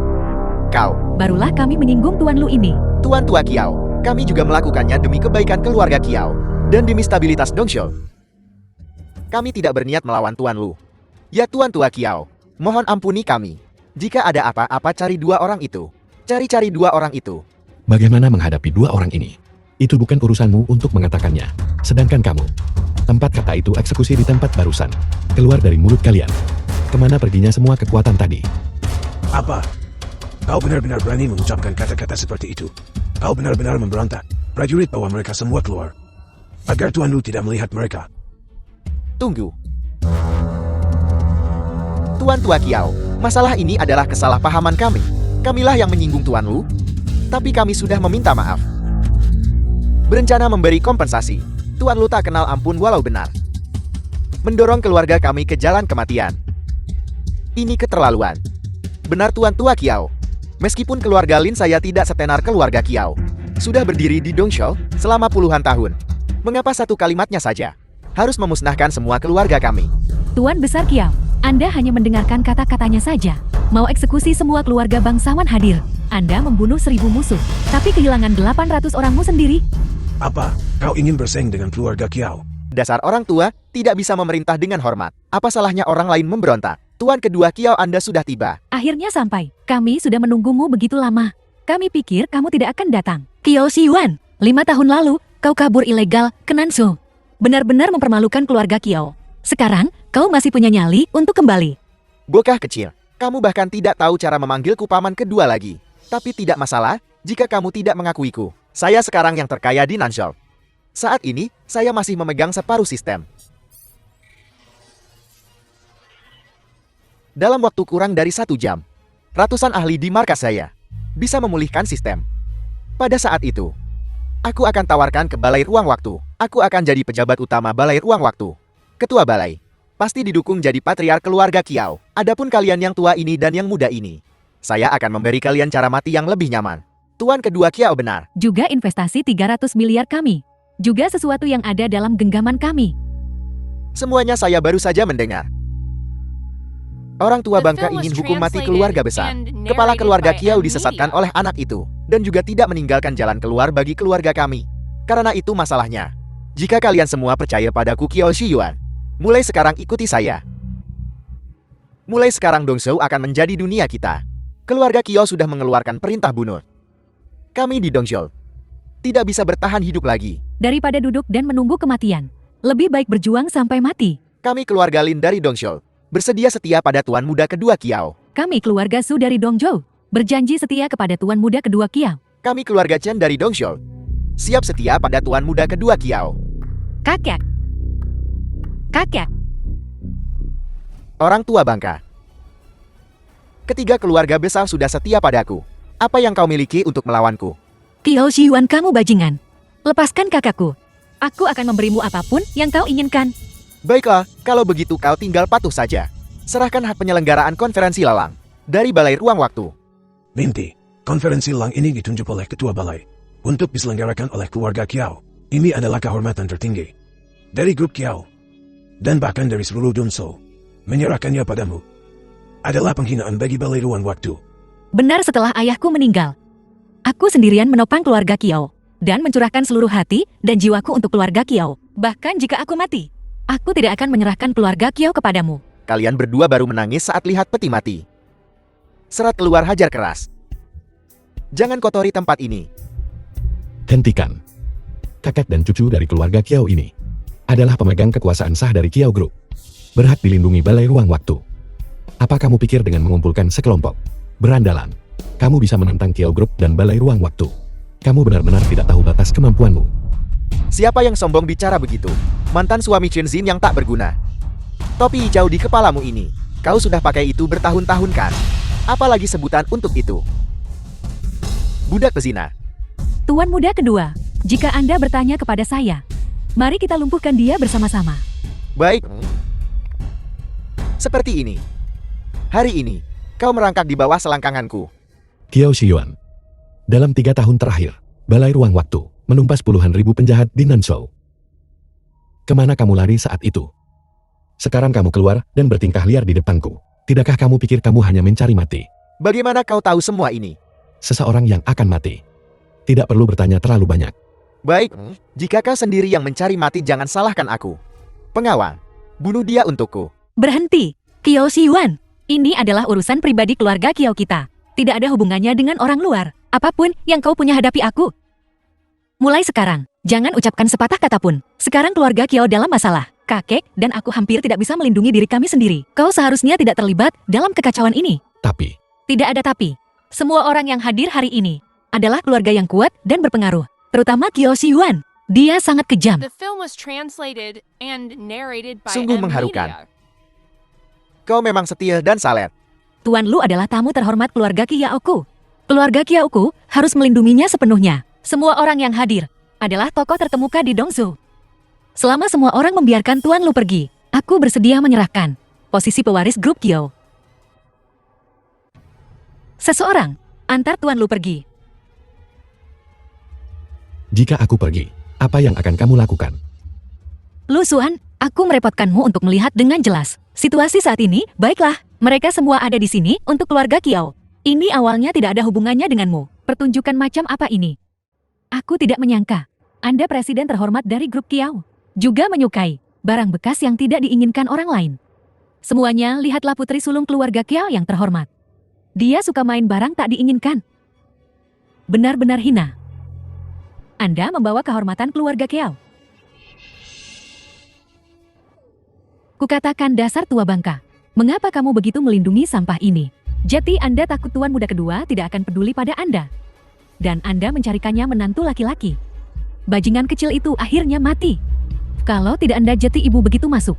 Kau, barulah kami menyinggung Tuan Lu ini. Tuan Tua Kiao, kami juga melakukannya demi kebaikan keluarga Kiao dan demi stabilitas Dongzhou. Kami tidak berniat melawan Tuan Lu. Ya Tuan Tua Kiao, mohon ampuni kami. Jika ada apa-apa cari 2 orang itu. Cari-cari 2 orang itu. Bagaimana menghadapi 2 orang ini? Itu bukan urusanmu untuk mengatakannya. Sedangkan kamu, tempat kata itu eksekusi di tempat barusan. Keluar dari mulut kalian. Kemana perginya semua kekuatan tadi? Apa? Kau benar-benar berani mengucapkan kata-kata seperti itu. Kau benar-benar memberontak. Prajurit bawa mereka semua keluar. Agar Tuan Lu tidak melihat mereka. Tunggu. Tuan Tua Kiao, masalah ini adalah kesalahpahaman kami. Kamilah yang menyinggung Tuan Lu. Tapi kami sudah meminta maaf. Berencana memberi kompensasi. Tuan Lu tak kenal ampun walau benar. Mendorong keluarga kami ke jalan kematian. Ini keterlaluan. Benar Tuan Tua Kiao. Meskipun keluarga Lin saya tidak setenar keluarga Kiao. Sudah berdiri di Dongzhou selama puluhan tahun. Mengapa satu kalimatnya saja harus memusnahkan semua keluarga kami? Tuan Besar Kiao, Anda hanya mendengarkan kata-katanya saja. Mau eksekusi semua keluarga bangsawan hadir. Anda membunuh 1000 musuh, tapi kehilangan 800 orangmu sendiri. Apa? Kau ingin bersaing dengan keluarga Kiao? Dasar orang tua tidak bisa memerintah dengan hormat. Apa salahnya orang lain memberontak? Tuan kedua Kiao Anda sudah tiba. Akhirnya sampai. Kami sudah menunggumu begitu lama. Kami pikir kamu tidak akan datang. Kiao Xiyuan, 5 tahun lalu, kau kabur ilegal ke Nansou. Benar-benar mempermalukan keluarga Kiao. Sekarang, kau masih punya nyali untuk kembali. Bocah kecil, kamu bahkan tidak tahu cara memanggilku paman kedua lagi. Tapi tidak masalah jika kamu tidak mengakuiku. Saya sekarang yang terkaya di Nansou. Saat ini, saya masih memegang separuh sistem. Dalam waktu kurang dari 1 jam, ratusan ahli di markas saya bisa memulihkan sistem. Pada saat itu, aku akan tawarkan ke Balai Ruang Waktu. Aku akan jadi pejabat utama Balai Ruang Waktu. Ketua Balai, pasti didukung jadi patriark keluarga Kiao. Adapun kalian yang tua ini dan yang muda ini, saya akan memberi kalian cara mati yang lebih nyaman. Tuan kedua Kiao benar. Juga investasi 300 miliar kami. Juga sesuatu yang ada dalam genggaman kami. Semuanya saya baru saja mendengar. Orang tua bangka ingin hukum mati keluarga besar. Kepala keluarga Kiao disesatkan oleh anak itu, dan juga tidak meninggalkan jalan keluar bagi keluarga kami. Karena itu masalahnya. Jika kalian semua percaya padaku Kiao Xiyuan, mulai sekarang ikuti saya. Mulai sekarang Dongzhou akan menjadi dunia kita. Keluarga Kiao sudah mengeluarkan perintah bunuh. Kami di Dongzhou tidak bisa bertahan hidup lagi. Daripada duduk dan menunggu kematian, lebih baik berjuang sampai mati. Kami keluarga Lin dari Dongzhou bersedia setia pada tuan muda kedua Kiao. Kami keluarga Su dari Dongzhou berjanji setia kepada tuan muda kedua Kiao. Kami keluarga Chen dari Dongzhou. Siap setia pada tuan muda kedua Kiao. Kakek. Kakek. Orang tua bangka. Ketiga keluarga besar sudah setia padaku. Apa yang kau miliki untuk melawanku? Kiao Xiuan, kamu bajingan. Lepaskan kakakku. Aku akan memberimu apapun yang kau inginkan. Baiklah, kalau begitu kau tinggal patuh saja. Serahkan hak penyelenggaraan konferensi lelang dari Balai Ruang Waktu. Binti, konferensi lelang ini ditunjuk oleh ketua balai untuk diselenggarakan oleh keluarga Kiao. Ini adalah kehormatan tertinggi dari grup Kiao dan bahkan dari seluruh Dongzhou. Menyerahkannya padamu adalah penghinaan bagi Balai Ruang Waktu. Benar, setelah ayahku meninggal, aku sendirian menopang keluarga Kiao dan mencurahkan seluruh hati dan jiwaku untuk keluarga Kiao. Bahkan jika aku mati, aku tidak akan menyerahkan keluarga Kiao kepadamu. Kalian berdua baru menangis saat lihat peti mati. Serat keluar hajar keras. Jangan kotori tempat ini. Hentikan. Kakek dan cucu dari keluarga Kiao ini adalah pemegang kekuasaan sah dari Kiao Group. Berhak dilindungi Balai Ruang Waktu. Apa kamu pikir dengan mengumpulkan sekelompok berandalan, kamu bisa menantang Kiao Group dan Balai Ruang Waktu? Kamu benar-benar tidak tahu batas kemampuanmu. Siapa yang sombong bicara begitu? Mantan suami Chen Xin yang tak berguna. Topi hijau di kepalamu ini. Kau sudah pakai itu bertahun-tahun kan? Apalagi sebutan untuk itu? Budak pezina. Tuan muda kedua, jika Anda bertanya kepada saya, mari kita lumpuhkan dia bersama-sama. Baik. Seperti ini. Hari ini, kau merangkak di bawah selangkanganku. Kiao Xiuan. Dalam 3 tahun terakhir, Balai Ruang Waktu menumpas puluhan ribu penjahat di Nanzhou. Kemana kamu lari saat itu? Sekarang kamu keluar dan bertingkah liar di depanku. Tidakkah kamu pikir kamu hanya mencari mati? Bagaimana kau tahu semua ini? Seseorang yang akan mati tidak perlu bertanya terlalu banyak. Baik, jika kau sendiri yang mencari mati, jangan salahkan aku. Pengawal, bunuh dia untukku. Berhenti, Kiao Xiuan. Ini adalah urusan pribadi keluarga Kiao kita. Tidak ada hubungannya dengan orang luar. Apapun yang kau punya hadapi aku. Mulai sekarang, jangan ucapkan sepatah kata pun. Sekarang keluarga Kiao dalam masalah. Kakek dan aku hampir tidak bisa melindungi diri kami sendiri. Kau seharusnya tidak terlibat dalam kekacauan ini. Tapi, Tidak ada tapi. Semua orang yang hadir hari ini adalah keluarga yang kuat dan berpengaruh. Terutama Kiao Xiuan. Dia sangat kejam. The film was translated and narrated by Sungguh M mengharukan. Media. Kau memang setia dan salet. Tuan Lu adalah tamu terhormat keluarga Kiaoku. Keluarga Kiaoku harus melindunginya sepenuhnya. Semua orang yang hadir adalah tokoh terkemuka di Dongzhou. Selama semua orang membiarkan Tuan Lu pergi, aku bersedia menyerahkan posisi pewaris grup Kiao. Seseorang antar Tuan Lu pergi. jika aku pergi, apa yang akan kamu lakukan? Lu Xuan, aku merepotkanmu untuk melihat dengan jelas. Situasi saat ini, baiklah, mereka semua ada di sini untuk keluarga Kiao. Ini awalnya tidak ada hubungannya denganmu. Pertunjukan macam apa ini? Aku tidak menyangka Anda presiden terhormat dari grup Kiao. Juga menyukai barang bekas yang tidak diinginkan orang lain. Semuanya, lihatlah putri sulung keluarga Kiao yang terhormat. Dia suka main barang tak diinginkan. Benar-benar hina. Anda membawa kehormatan keluarga Kiao. Kukatakan dasar tua bangka. Mengapa kamu begitu melindungi sampah ini? Jadi Anda takut tuan muda kedua tidak akan peduli pada Anda. Dan Anda mencarikannya menantu laki-laki. Bajingan kecil itu akhirnya mati. Kalau tidak Anda jati ibu begitu masuk.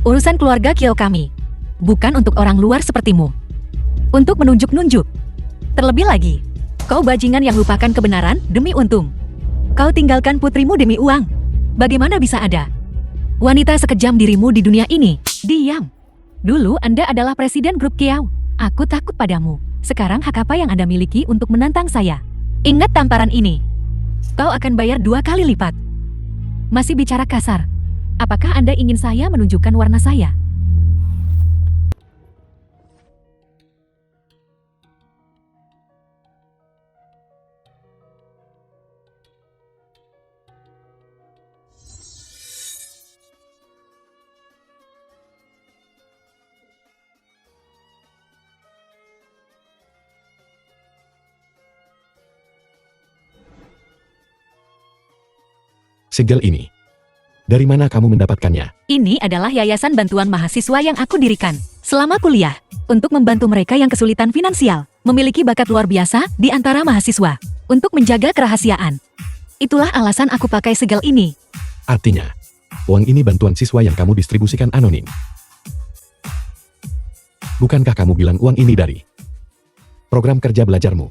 Urusan keluarga Kiao kami. Bukan untuk orang luar sepertimu. Untuk menunjuk-nunjuk. Terlebih lagi, kau bajingan yang lupakan kebenaran demi untung. Kau tinggalkan putrimu demi uang. Bagaimana bisa ada wanita sekejam dirimu di dunia ini? Diam. Dulu Anda adalah presiden grup Kiao. Aku takut padamu. Sekarang hak apa yang Anda miliki untuk menantang saya? Ingat tamparan ini. Kau akan bayar 2 kali lipat. Masih bicara kasar. Apakah Anda ingin saya menunjukkan warna saya? Segel ini. Dari mana kamu mendapatkannya? Ini adalah yayasan bantuan mahasiswa yang aku dirikan selama kuliah untuk membantu mereka yang kesulitan finansial, memiliki bakat luar biasa di antara mahasiswa. untuk menjaga kerahasiaan. Itulah alasan aku pakai segel ini. Artinya, uang ini bantuan siswa yang kamu distribusikan anonim. Bukankah kamu bilang uang ini dari program kerja belajarmu?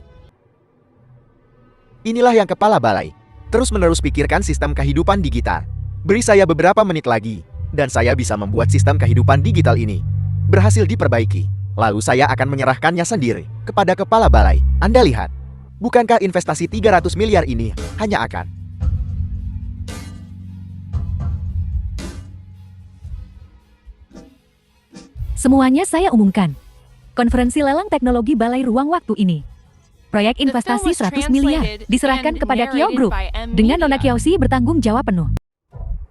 Inilah yang kepala balai. Terus-menerus pikirkan sistem kehidupan digital. Beri saya beberapa menit lagi, dan saya bisa membuat sistem kehidupan digital ini berhasil diperbaiki. Lalu saya akan menyerahkannya sendiri kepada kepala balai. Anda lihat, bukankah investasi 300 miliar ini hanya akan Semuanya saya umumkan. Konferensi lelang teknologi Balai Ruang Waktu ini. Proyek investasi 100 miliar diserahkan kepada Kiao Group dengan Nona Kiaoshi bertanggung jawab penuh.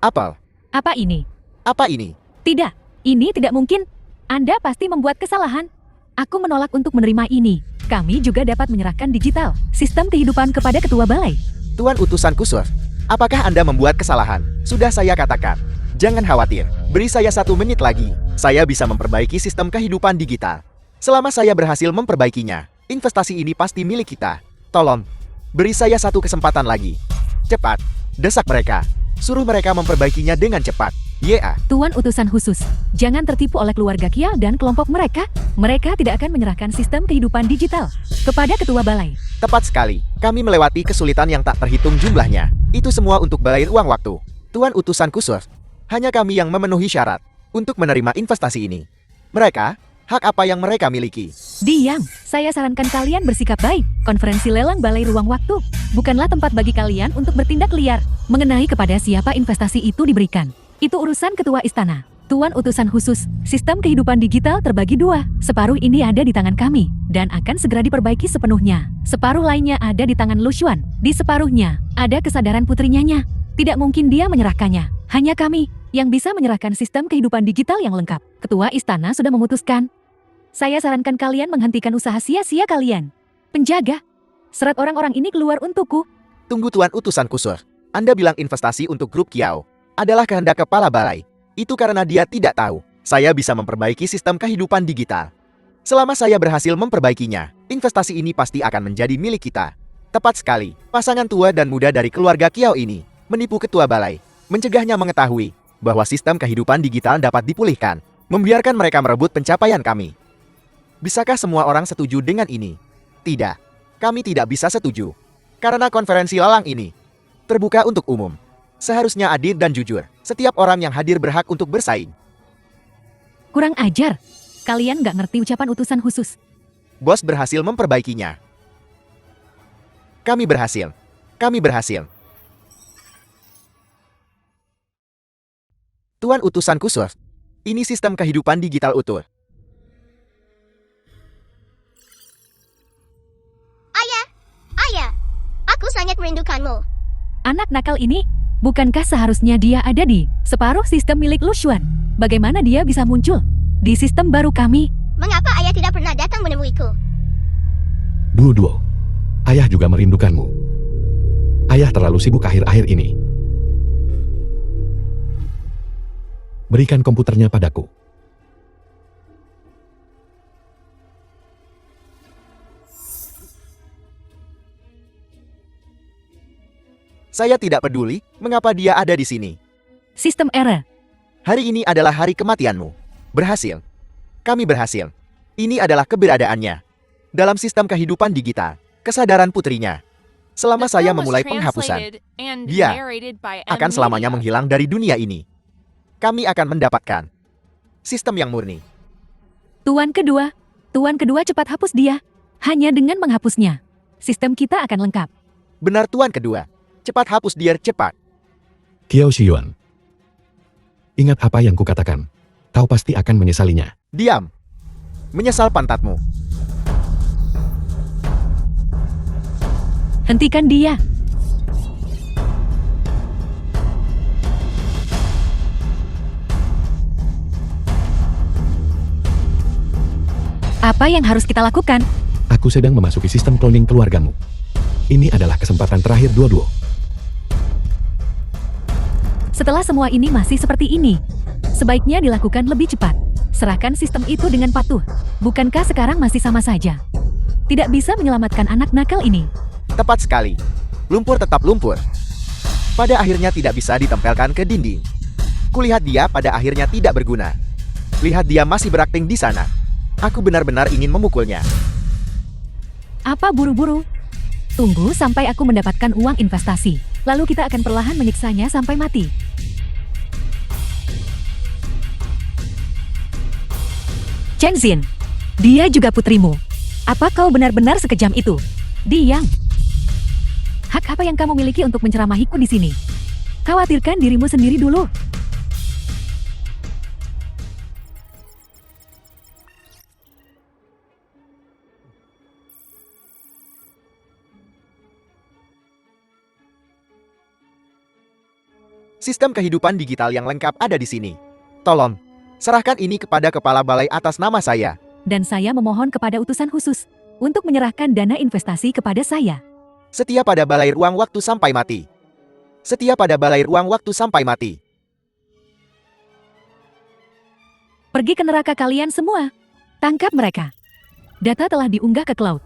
Apple. Apa ini? Apa ini? Tidak, ini tidak mungkin. Anda pasti membuat kesalahan. Aku menolak untuk menerima ini. Kami juga dapat menyerahkan digital sistem kehidupan kepada ketua balai. Tuan utusan khusus, apakah Anda membuat kesalahan? Sudah saya katakan. Jangan khawatir, beri saya 1 menit lagi. Saya bisa memperbaiki sistem kehidupan digital. Selama saya berhasil memperbaikinya, investasi ini pasti milik kita. Tolong, beri saya 1 kesempatan lagi. Cepat, desak mereka. Suruh mereka memperbaikinya dengan cepat. Ya. Tuan utusan khusus, jangan tertipu oleh keluarga Kiao dan kelompok mereka. Mereka tidak akan menyerahkan sistem kehidupan digital kepada ketua balai. Tepat sekali, kami melewati kesulitan yang tak terhitung jumlahnya. Itu semua untuk Balai Ruang Waktu. Tuan utusan khusus, hanya kami yang memenuhi syarat untuk menerima investasi ini. Mereka, hak apa yang mereka miliki? Diam, saya sarankan kalian bersikap baik. Konferensi lelang Balai Ruang Waktu bukanlah tempat bagi kalian untuk bertindak liar. Mengenai kepada siapa investasi itu diberikan, itu urusan ketua istana. Tuan utusan khusus, sistem kehidupan digital terbagi 2. Separuh ini ada di tangan kami, dan akan segera diperbaiki sepenuhnya. Separuh lainnya ada di tangan Lu Xuan. Di separuhnya, ada kesadaran putrinya. Tidak mungkin dia menyerahkannya. Hanya kami yang bisa menyerahkan sistem kehidupan digital yang lengkap. Ketua istana sudah memutuskan. Saya sarankan kalian menghentikan usaha sia-sia kalian. Penjaga, serat orang-orang ini keluar untukku. Tunggu Tuan utusan khusus. Anda bilang investasi untuk grup Kiao adalah kehendak kepala balai. Itu karena dia tidak tahu saya bisa memperbaiki sistem kehidupan digital. Selama saya berhasil memperbaikinya, investasi ini pasti akan menjadi milik kita. Tepat sekali, pasangan tua dan muda dari keluarga Kiao ini menipu ketua balai, mencegahnya mengetahui bahwa sistem kehidupan digital dapat dipulihkan, membiarkan mereka merebut pencapaian kami. Bisakah semua orang setuju dengan ini? Tidak, kami tidak bisa setuju. Karena konferensi lelang ini terbuka untuk umum. Seharusnya adil dan jujur. Setiap orang yang hadir berhak untuk bersaing. Kurang ajar. Kalian nggak ngerti ucapan utusan khusus. Bos berhasil memperbaikinya. Kami berhasil. Kami berhasil. Tuan utusan khusus, ini sistem kehidupan digital utuh. Ayah, aku sangat merindukanmu. Anak nakal ini, bukankah seharusnya dia ada di separuh sistem milik Lu Xuan? Bagaimana dia bisa muncul di sistem baru kami? Mengapa ayah tidak pernah datang menemuiku? Duo, ayah juga merindukanmu. Ayah terlalu sibuk akhir-akhir ini. Berikan komputernya padaku. Saya tidak peduli mengapa dia ada di sini. Sistem error. Hari ini adalah hari kematianmu. Berhasil. Kami berhasil. Ini adalah keberadaannya. Dalam sistem kehidupan digital, kesadaran putrinya. Selama saya memulai penghapusan, dia akan selamanya menghilang dari dunia ini. Kami akan mendapatkan sistem yang murni. Tuan kedua cepat hapus dia. Hanya dengan menghapusnya, sistem kita akan lengkap. Benar Tuan kedua. Cepat hapus dia, cepat. Kiao Xiyuan. Ingat apa yang kukatakan. Kau pasti akan menyesalinya. Diam. Menyesal pantatmu. Hentikan dia. Apa yang harus kita lakukan? Aku sedang memasuki sistem cloning keluargamu. Ini adalah kesempatan terakhir Duo. Setelah semua ini masih seperti ini, sebaiknya dilakukan lebih cepat. Serahkan sistem itu dengan patuh. Bukankah sekarang masih sama saja? Tidak bisa menyelamatkan anak nakal ini. Tepat sekali. Lumpur tetap lumpur. Pada akhirnya tidak bisa ditempelkan ke dinding. Kulihat dia pada akhirnya tidak berguna. Lihat dia masih berakting di sana. Aku benar-benar ingin memukulnya. Apa buru-buru? Tunggu sampai aku mendapatkan uang investasi. Lalu kita akan perlahan menyiksanya sampai mati. Chen Xin, dia juga putrimu. Apa kau benar-benar sekejam itu? Diam. Hak apa yang kamu miliki untuk menceramahiku di sini? Khawatirkan dirimu sendiri dulu. Sistem kehidupan digital yang lengkap ada di sini. Tolong, serahkan ini kepada kepala balai atas nama saya. Dan saya memohon kepada utusan khusus untuk menyerahkan dana investasi kepada saya. Setia pada balai ruang waktu sampai mati. Setia pada balai ruang waktu sampai mati. Pergi ke neraka kalian semua. Tangkap mereka. Data telah diunggah ke cloud.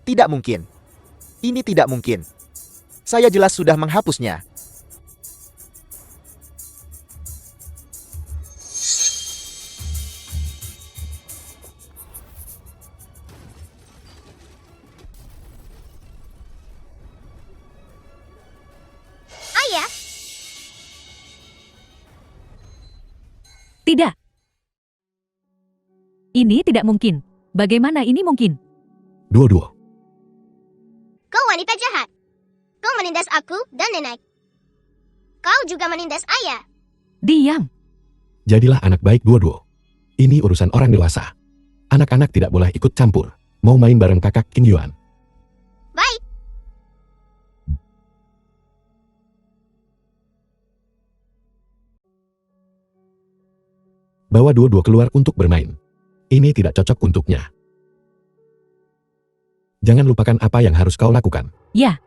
Tidak mungkin. Ini tidak mungkin. Saya jelas sudah menghapusnya. Ayah, Tidak. Ini tidak mungkin. Bagaimana ini mungkin? Dua-dua. kau wanita jahat. Kau menindas aku dan nenek. Kau juga menindas ayah. Diam. Jadilah anak baik dua-dua. Ini urusan orang dewasa. Anak-anak tidak boleh ikut campur. Mau main bareng kakak King Yuan. Baik. Bawa dua-dua keluar untuk bermain. Ini tidak cocok untuknya. Jangan lupakan apa yang harus kau lakukan. Ya.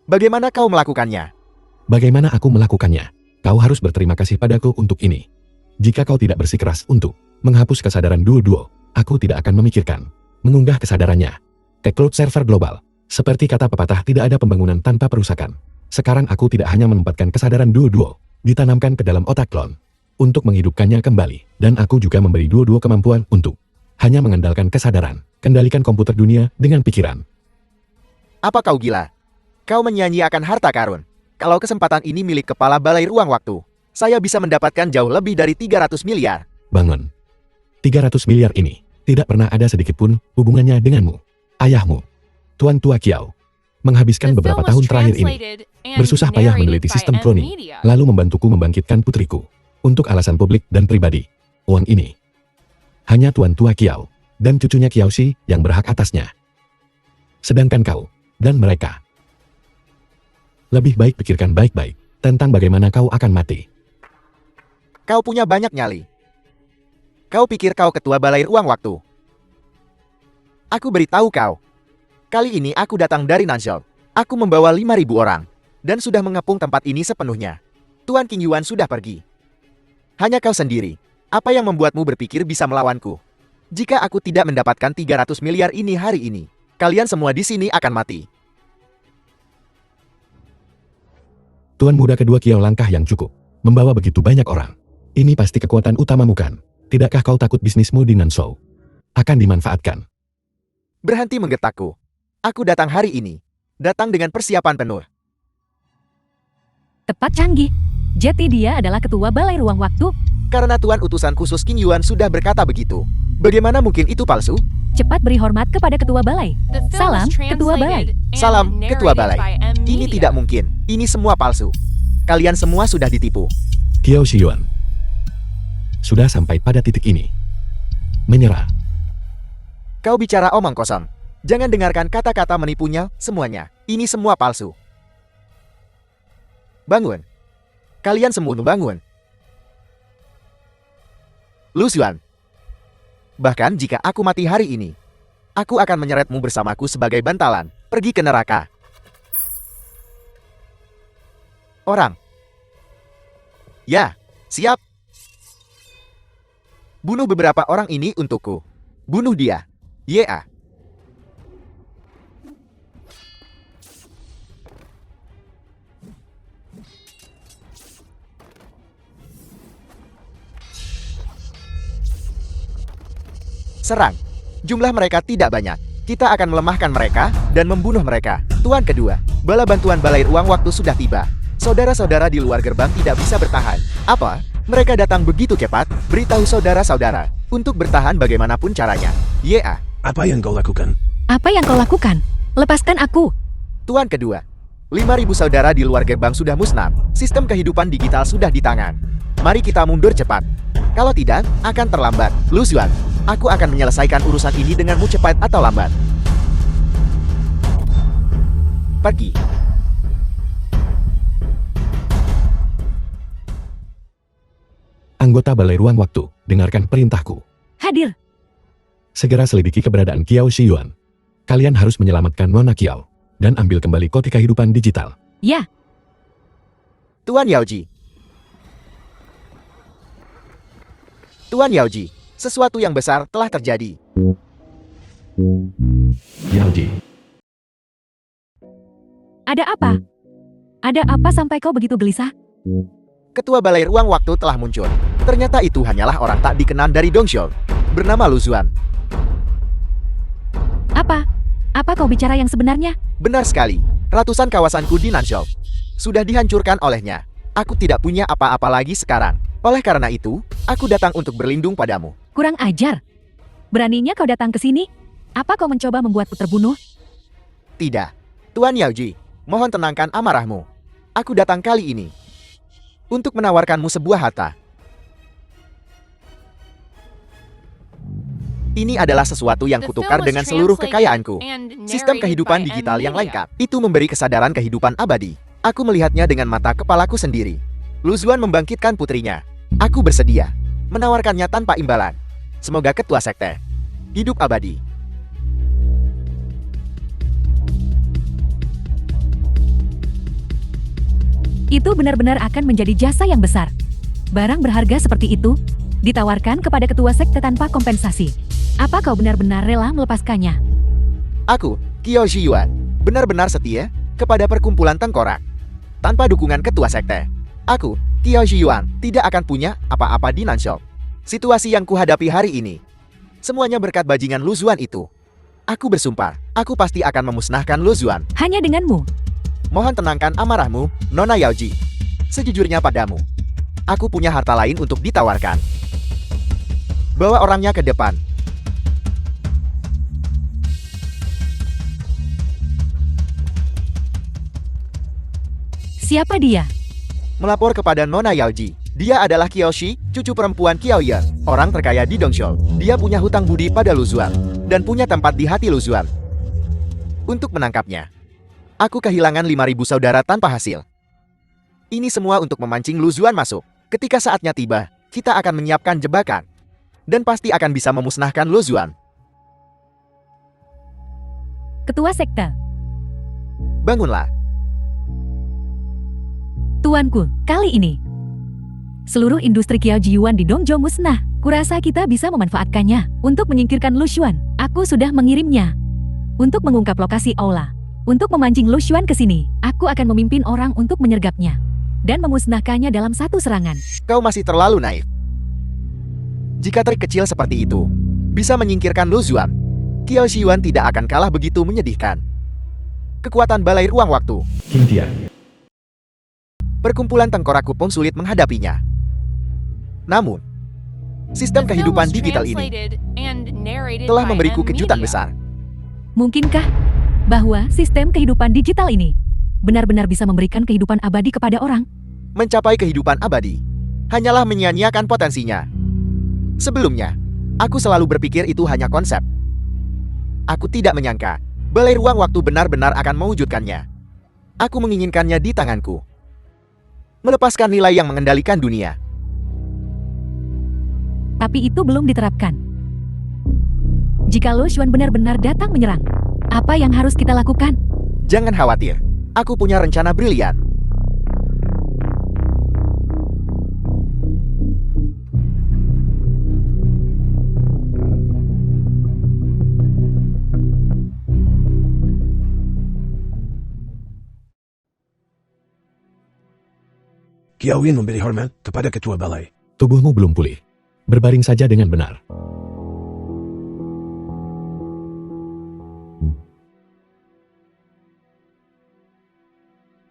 Bagaimana kau melakukannya? Bagaimana aku melakukannya? Kau harus berterima kasih padaku untuk ini. Jika kau tidak bersikeras untuk menghapus kesadaran dua-dua, aku tidak akan memikirkan mengunggah kesadarannya ke cloud server global. Seperti kata pepatah, tidak ada pembangunan tanpa perusakan. Sekarang aku tidak hanya menempatkan kesadaran dua-dua ditanamkan ke dalam otak klon untuk menghidupkannya kembali, dan aku juga memberi dua-dua kemampuan untuk hanya mengandalkan kesadaran, kendalikan komputer dunia dengan pikiran. Apa kau gila? Kau menyia-nyiakan harta karun. Kalau kesempatan ini milik kepala balai ruang waktu, saya bisa mendapatkan jauh lebih dari 300 miliar. Bangun. 300 miliar ini tidak pernah ada sedikit pun hubungannya denganmu, ayahmu, Tuan Tua Kiao. Menghabiskan The beberapa film was tahun terakhir ini translated and bersusah payah narrated meneliti by sistem M cloning, Media. lalu membantuku membangkitkan putriku untuk alasan publik dan pribadi. Uang ini hanya Tuan Tua Kiao dan cucunya Kiao Shi yang berhak atasnya. Sedangkan kau dan mereka, lebih baik pikirkan baik-baik tentang bagaimana kau akan mati. Kau punya banyak nyali. Kau pikir kau ketua balai ruang waktu? Aku beritahu kau. Kali ini aku datang dari Nanzhou. Aku membawa 5.000 orang. Dan sudah mengepung tempat ini sepenuhnya. Tuan King Yuan sudah pergi. Hanya kau sendiri. Apa yang membuatmu berpikir bisa melawanku? Jika aku tidak mendapatkan 300 miliar ini hari ini, kalian semua di sini akan mati. Tuan muda kedua Kiao langkah yang cukup, membawa begitu banyak orang. Ini pasti kekuatan utamamu kan? Tidakkah kau takut bisnismu di Nanzhou akan dimanfaatkan? Berhenti menggetakku. Aku datang hari ini. Datang dengan persiapan penuh. Tepat canggih. Jadi dia adalah ketua balai ruang waktu. Karena Tuan utusan khusus King Yuan sudah berkata begitu. Bagaimana mungkin itu palsu? Cepat beri hormat kepada ketua balai. The film Salam, was Ketua Balai. translated and Salam, Ketua narrated Balai. by M Ini Media. tidak mungkin. Ini semua palsu. Kalian semua sudah ditipu. Kiao Shiyuan sudah sampai pada titik ini. Menyerah. Kau bicara omong kosong. Jangan dengarkan kata-kata menipunya, semuanya. Ini semua palsu. Bangun. Kalian semua bangun. Lu Xuan. Bahkan jika aku mati hari ini, aku akan menyeretmu bersamaku sebagai bantalan, pergi ke neraka. Orang. Ya, siap. Bunuh beberapa orang ini untukku. Bunuh dia. Ya. Serang. Jumlah mereka tidak banyak. Kita akan melemahkan mereka dan membunuh mereka. Tuan kedua, bala bantuan balai ruang waktu sudah tiba. Saudara-saudara di luar gerbang tidak bisa bertahan. Apa? Mereka datang begitu cepat? Beritahu saudara-saudara untuk bertahan bagaimanapun caranya. Ya. Apa yang kau lakukan? Apa yang kau lakukan? Lepaskan aku. Tuan kedua, 5.000 saudara di luar gerbang sudah musnah. Sistem kehidupan digital sudah di tangan. Mari kita mundur cepat. Kalau tidak, akan terlambat. Lu Xuan, aku akan menyelesaikan urusan ini denganmu cepat atau lambat. Pergi. Anggota Balai Ruang Waktu, dengarkan perintahku. Hadir. Segera selidiki keberadaan Kiao Shiyuan. Kalian harus menyelamatkan Nona Kiao dan ambil kembali koti kehidupan digital. Ya. Tuan Yaoji. Tuan Yaoji, sesuatu yang besar telah terjadi. Yaoji, Ada apa? Ada apa sampai kau begitu gelisah? Ketua Balai Ruang Waktu telah muncul. Ternyata itu hanyalah orang tak dikenal dari Dongxiao, bernama Lu Xuan. Apa? Apa kau bicara yang sebenarnya? Benar sekali, ratusan kawasanku di Nanzhou sudah dihancurkan olehnya. Aku tidak punya apa-apa lagi sekarang. Oleh karena itu, aku datang untuk berlindung padamu. Kurang ajar. Beraninya kau datang ke sini? Apa kau mencoba membuatku terbunuh? Tidak. Tuan Yaoji, mohon tenangkan amarahmu. Aku datang kali ini untuk menawarkanmu sebuah harta. Ini adalah sesuatu yang kutukar dengan seluruh kekayaanku. Sistem kehidupan digital yang lengkap. Itu memberi kesadaran kehidupan abadi. Aku melihatnya dengan mata kepalaku sendiri. Lu Xuan membangkitkan putrinya. Aku bersedia menawarkannya tanpa imbalan. Semoga ketua sekte hidup abadi. Itu benar-benar akan menjadi jasa yang besar. Barang berharga seperti itu ditawarkan kepada ketua sekte tanpa kompensasi. Apa kau benar-benar rela melepaskannya? Aku, Kiao Shiyuan, benar-benar setia kepada perkumpulan tengkorak. Tanpa dukungan ketua sekte, aku, Kiao Shiyuan, tidak akan punya apa-apa di Nanzhou. Situasi yang kuhadapi hari ini, semuanya berkat bajingan Lu Xuan itu. Aku bersumpah, aku pasti akan memusnahkan Lu Xuan. Hanya denganmu. Mohon tenangkan amarahmu, Nona Yaoji. Sejujurnya padamu, aku punya harta lain untuk ditawarkan. Bawa orangnya ke depan. Siapa dia? Melapor kepada Nona Yaoji. Dia adalah Kiyoshi, cucu perempuan Kiao Yan, orang terkaya di Dongxiao. Dia punya hutang budi pada Lu Xuan dan punya tempat di hati Lu Xuan. Untuk menangkapnya, aku kehilangan 5.000 saudara tanpa hasil. Ini semua untuk memancing Lu Xuan masuk. Ketika saatnya tiba, kita akan menyiapkan jebakan dan pasti akan bisa memusnahkan Lu Xuan. Ketua sekte. Bangunlah. Tuanku, kali ini seluruh industri Kiao Jiyuan di Dongzhou musnah. Kurasa kita bisa memanfaatkannya untuk menyingkirkan Lu Xuan. Aku sudah mengirimnya untuk mengungkap lokasi aula. Untuk memancing Lu Xuan ke sini, aku akan memimpin orang untuk menyergapnya dan memusnahkannya dalam satu serangan. Kau masih terlalu naif. Jika trik kecil seperti itu bisa menyingkirkan Lu Xuan, Kiao Shiyuan tidak akan kalah begitu menyedihkan. Kekuatan Balai Ruang Waktu. King Tian. Perkumpulan tengkorak pun sulit menghadapinya. Namun, sistem kehidupan digital ini telah memberiku kejutan besar. Mungkinkah bahwa sistem kehidupan digital ini benar-benar bisa memberikan kehidupan abadi kepada orang? Mencapai kehidupan abadi hanyalah menyia-nyiakan potensinya. Sebelumnya, aku selalu berpikir itu hanya konsep. Aku tidak menyangka Balai Ruang Waktu benar-benar akan mewujudkannya. Aku menginginkannya di tanganku. Melepaskan nilai yang mengendalikan dunia. Tapi itu belum diterapkan. Jika Lu Xuan benar-benar datang menyerang, apa yang harus kita lakukan? Jangan khawatir, aku punya rencana brilian. Kiao Yin memberi hormat kepada ketua balai. Tubuhmu belum pulih. Berbaring saja dengan benar.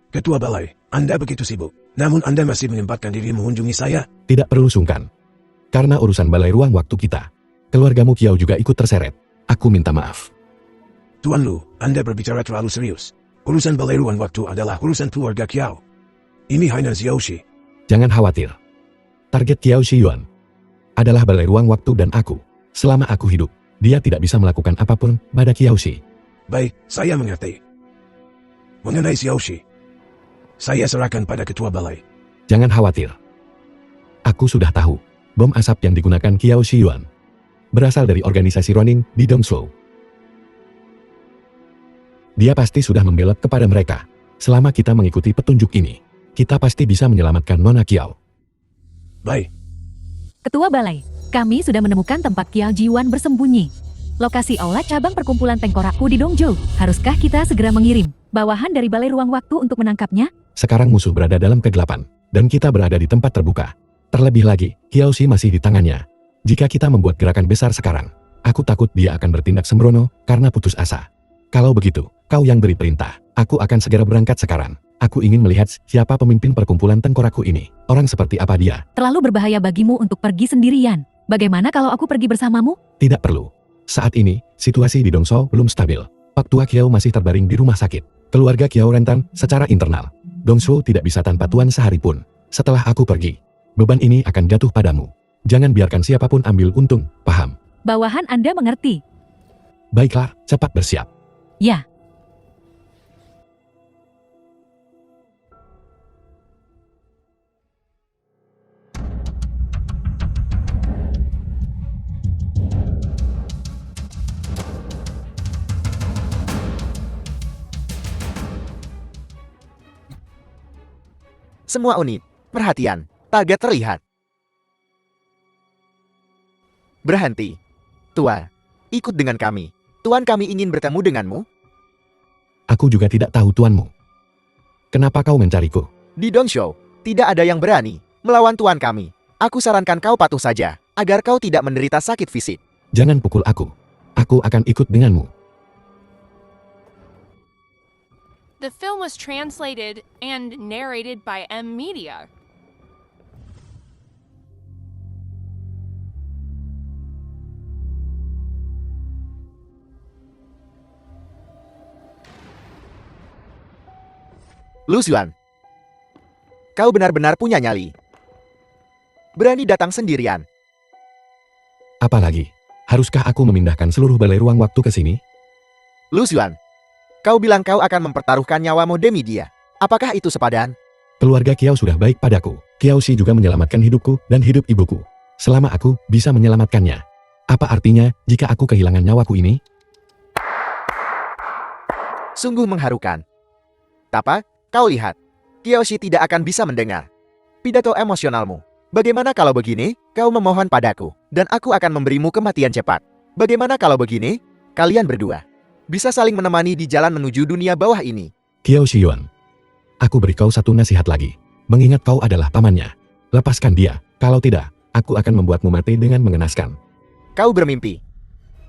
Ketua balai, Anda begitu sibuk. Namun Anda masih menyempatkan diri mengunjungi saya. Tidak perlu sungkan. Karena urusan balai ruang waktu kita. Keluargamu Kiao juga ikut terseret. Aku minta maaf. Tuan Lu, Anda berbicara terlalu serius. Urusan balai ruang waktu adalah urusan keluarga Kiao. Ini Hainan Xiaoxi. Jangan khawatir. Target Kiao Shiyuan adalah balai ruang waktu dan aku. Selama aku hidup, dia tidak bisa melakukan apapun pada Kiao Shi. Baik, saya mengerti. Mengenai Xiaoxi, saya serahkan pada ketua balai. Jangan khawatir. Aku sudah tahu, bom asap yang digunakan Kiao Shiyuan berasal dari organisasi Ronin di Dongzhou. Dia pasti sudah membelot kepada mereka. Selama kita mengikuti petunjuk ini, kita pasti bisa menyelamatkan Nona Kiao. Baik, Ketua Balai, kami sudah menemukan tempat Kiao Jiwan bersembunyi. Lokasi aula cabang perkumpulan Tengkorakku di Dongzhou. Haruskah kita segera mengirim bawahan dari Balai Ruang Waktu untuk menangkapnya? Sekarang musuh berada dalam kegelapan, dan kita berada di tempat terbuka. Terlebih lagi, Kiao Shi masih di tangannya. Jika kita membuat gerakan besar sekarang, aku takut dia akan bertindak sembrono karena putus asa. Kalau begitu, kau yang beri perintah. Aku akan segera berangkat sekarang. Aku ingin melihat siapa pemimpin perkumpulan Tengkorakku ini. Orang seperti apa dia? Terlalu berbahaya bagimu untuk pergi sendirian. Bagaimana kalau aku pergi bersamamu? Tidak perlu. Saat ini, situasi di Dongzhou belum stabil. Pak Tua Kiao masih terbaring di rumah sakit. Keluarga Kiao rentan secara internal. Dongzhou tidak bisa tanpa tuan sehari pun. Setelah aku pergi, beban ini akan jatuh padamu. Jangan biarkan siapapun ambil untung, paham? Bawahan Anda mengerti. Baiklah, cepat bersiap. Ya. Semua unit, perhatian, target terlihat. Berhenti. Tuan, ikut dengan kami. Tuan kami ingin bertemu denganmu. Aku juga tidak tahu tuanmu. Kenapa kau mencariku? Di Dongzhou, tidak ada yang berani melawan tuan kami. Aku sarankan kau patuh saja, agar kau tidak menderita sakit fisik. Jangan pukul aku. Aku akan ikut denganmu. The film was translated and narrated by M Media. Lu Xuan, kau benar-benar punya nyali. Berani datang sendirian. Apalagi, haruskah aku memindahkan seluruh balai ruang waktu ke sini? Lu Xuan, kau bilang kau akan mempertaruhkan nyawamu demi dia. Apakah itu sepadan? Keluarga Kiao sudah baik padaku. Kiao Shi juga menyelamatkan hidupku dan hidup ibuku. Selama aku bisa menyelamatkannya. Apa artinya jika aku kehilangan nyawaku ini? Sungguh mengharukan. Tapa, kau lihat. Kiao Shi tidak akan bisa mendengar pidato emosionalmu. Bagaimana kalau begini, kau memohon padaku, dan aku akan memberimu kematian cepat. Bagaimana kalau begini, kalian berdua bisa saling menemani di jalan menuju dunia bawah ini. Kiao Shiyuan, aku beri kau satu nasihat lagi. Mengingat kau adalah pamannya. Lepaskan dia, kalau tidak, aku akan membuatmu mati dengan mengenaskan. Kau bermimpi.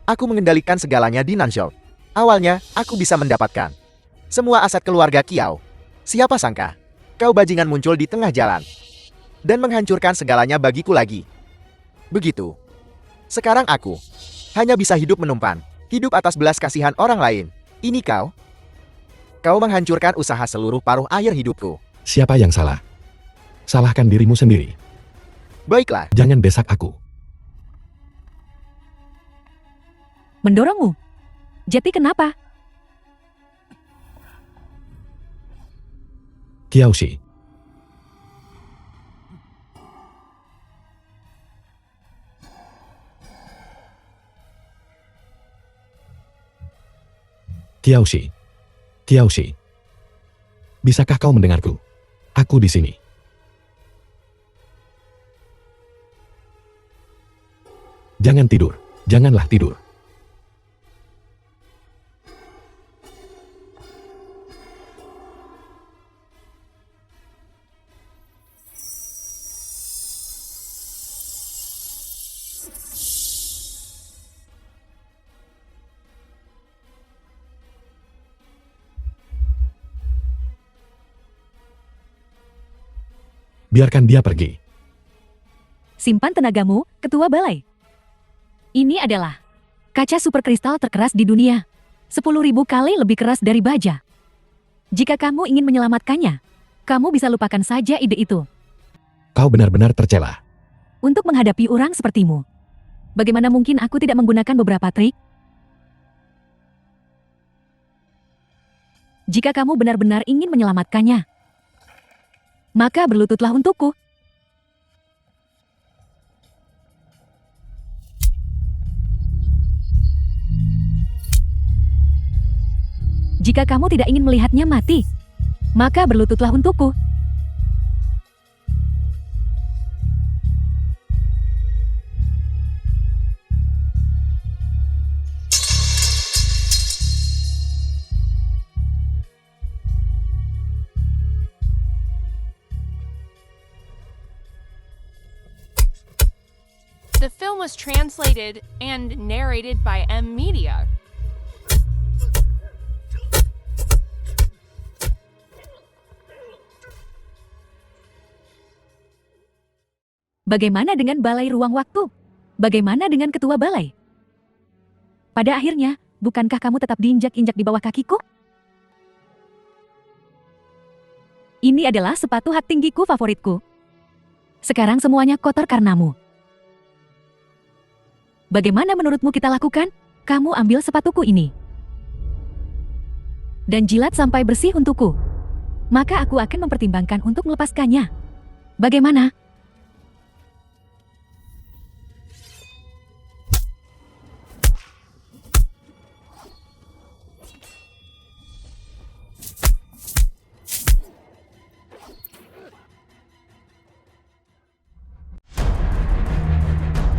Aku mengendalikan segalanya di Nanzhou. Awalnya, aku bisa mendapatkan semua aset keluarga Kiao. Siapa sangka, kau bajingan muncul di tengah jalan dan menghancurkan segalanya bagiku lagi. Begitu. Sekarang aku hanya bisa hidup menumpan, hidup atas belas kasihan orang lain. Ini kau. Kau menghancurkan usaha seluruh paruh air hidupku. Siapa yang salah? Salahkan dirimu sendiri. Baiklah, Jangan desak aku. Mendorongmu. Jadi kenapa? Kiao Shi. Kiao Shi. Kiao Shi. Bisakah kau mendengarku? Aku di sini. Jangan tidur. Janganlah tidur. Biarkan dia pergi. Simpan tenagamu, Ketua Balai. Ini adalah kaca super kristal terkeras di dunia. 10.000 kali lebih keras dari baja. Jika kamu ingin menyelamatkannya, kamu bisa lupakan saja ide itu. Kau benar-benar tercela. Untuk menghadapi orang sepertimu, bagaimana mungkin aku tidak menggunakan beberapa trik? Jika kamu benar-benar ingin menyelamatkannya, maka berlututlah untukku. Jika kamu tidak ingin melihatnya mati, maka berlututlah untukku. The film was translated and narrated by M Media. Bagaimana dengan balai ruang waktu? Bagaimana dengan ketua balai? Pada akhirnya, bukankah kamu tetap diinjak-injak di bawah kakiku? Ini adalah sepatu hak tinggiku favoritku. Sekarang semuanya kotor karenamu. Bagaimana menurutmu kita lakukan? Kamu ambil sepatuku ini dan jilat sampai bersih untukku. Maka aku akan mempertimbangkan untuk melepaskannya. Bagaimana?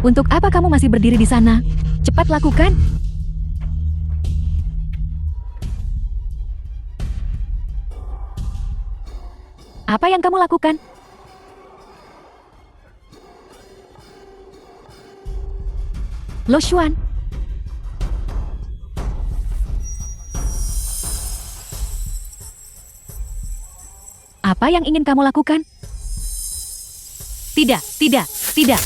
Untuk apa kamu masih berdiri di sana? Cepat lakukan. Apa yang kamu lakukan? Lo Xuan. Apa yang ingin kamu lakukan? Tidak, tidak, tidak.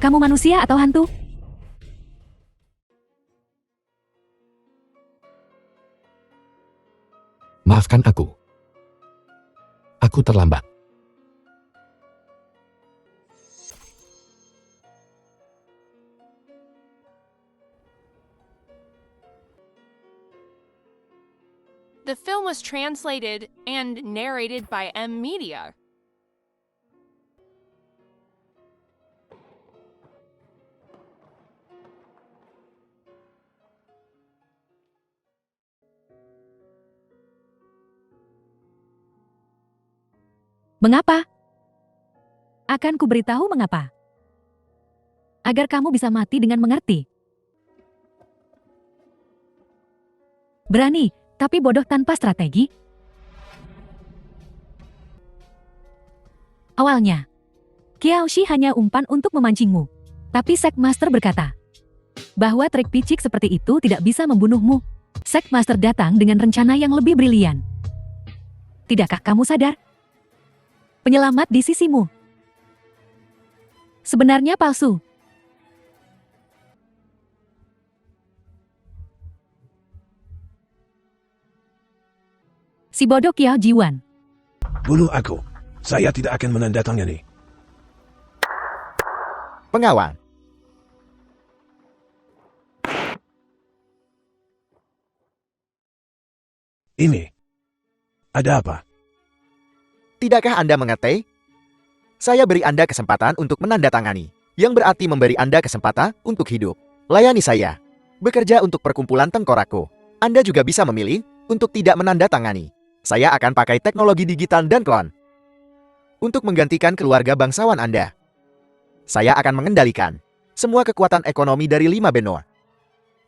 Kamu manusia atau hantu? Maafkan aku. Aku terlambat. The film was translated and narrated by M Media. Mengapa? Akan kuberitahu mengapa. Agar kamu bisa mati dengan mengerti. Berani, tapi bodoh tanpa strategi. Awalnya, Qiaoshi hanya umpan untuk memancingmu. Tapi Sekmaster berkata bahwa trik picik seperti itu tidak bisa membunuhmu. Sekmaster datang dengan rencana yang lebih brilian. Tidakkah kamu sadar? Penyelamat di sisimu sebenarnya palsu. Si bodoh Qiao Jiwan. Bunuh aku. Saya tidak akan menandatangani. Pengawan. Ini. Ada apa? Tidakkah Anda mengerti? Saya beri Anda kesempatan untuk menandatangani, yang berarti memberi Anda kesempatan untuk hidup. Layani saya. Bekerja untuk perkumpulan tengkorakku. Anda juga bisa memilih untuk tidak menandatangani. Saya akan pakai teknologi digital dan klon untuk menggantikan keluarga bangsawan Anda. Saya akan mengendalikan semua kekuatan ekonomi dari 5 benua.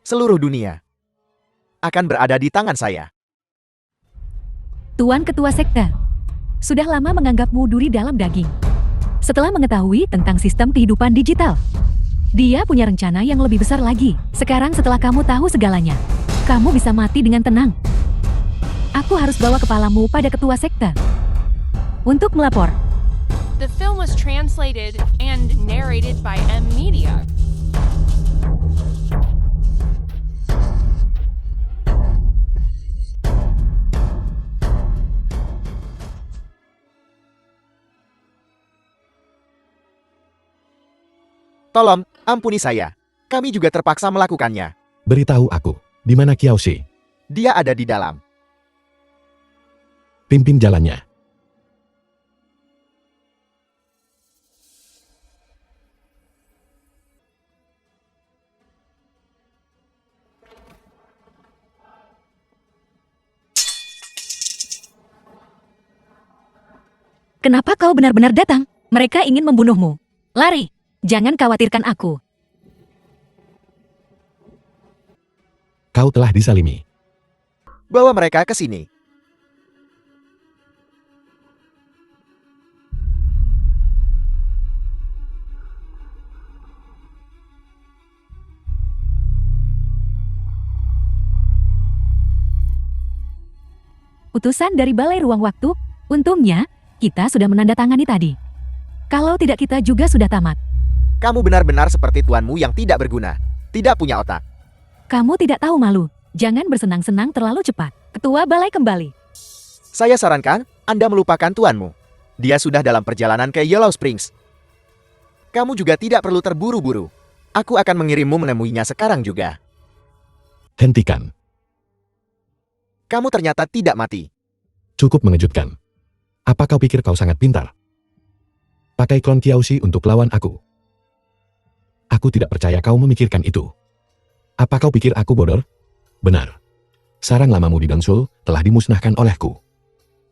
Seluruh dunia akan berada di tangan saya. Tuan Ketua Sekte, sudah lama menganggapmu duri dalam daging. Setelah mengetahui tentang sistem kehidupan digital, dia punya rencana yang lebih besar lagi. Sekarang setelah kamu tahu segalanya, kamu bisa mati dengan tenang. Aku harus bawa kepalamu pada Ketua Sekte untuk melapor. The film was translated and narrated by M Media. Tolong, ampuni saya. Kami juga terpaksa melakukannya. Beritahu aku, di mana Kiaoshi? Dia ada di dalam. Pimpin jalannya. Kenapa kau benar-benar datang? Mereka ingin membunuhmu. Lari, jangan khawatirkan aku. Kau telah disalimi. Bawa mereka ke sini. Utusan dari Balai Ruang Waktu, untungnya, kita sudah menandatangani tadi. Kalau tidak kita juga sudah tamat. Kamu benar-benar seperti tuanmu yang tidak berguna. Tidak punya otak. Kamu tidak tahu malu. Jangan bersenang-senang terlalu cepat. Ketua Balai kembali. Saya sarankan, Anda melupakan tuanmu. Dia sudah dalam perjalanan ke Yellow Springs. Kamu juga tidak perlu terburu-buru. Aku akan mengirimmu menemuinya sekarang juga. Hentikan. Kamu ternyata tidak mati. Cukup mengejutkan. Apa kau pikir kau sangat pintar? Pakai klon Kiaoshi untuk lawan aku. Aku tidak percaya kau memikirkan itu. Apa kau pikir aku bodoh? Benar. Sarang lamamu di Dangsul telah dimusnahkan olehku.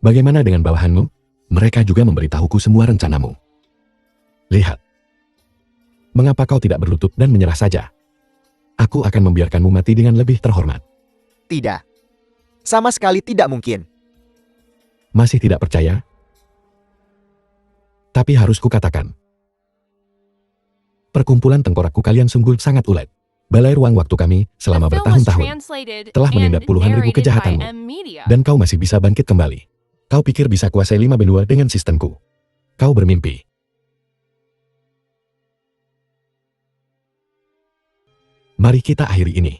Bagaimana dengan bawahanmu? Mereka juga memberitahuku semua rencanamu. Lihat. Mengapa kau tidak berlutut dan menyerah saja? Aku akan membiarkanmu mati dengan lebih terhormat. Tidak. Sama sekali tidak mungkin. Masih tidak percaya? Tapi harus kukatakan. Perkumpulan tengkorakku kalian sungguh sangat ulet. Balai Ruang Waktu kami selama The film was bertahun-tahun translated telah and menindak puluhan ribu narrated by kejahatanmu. M Media. Dan kau masih bisa bangkit kembali. Kau pikir bisa kuasai 5 benua dengan sistemku? Kau bermimpi. Mari kita akhiri ini.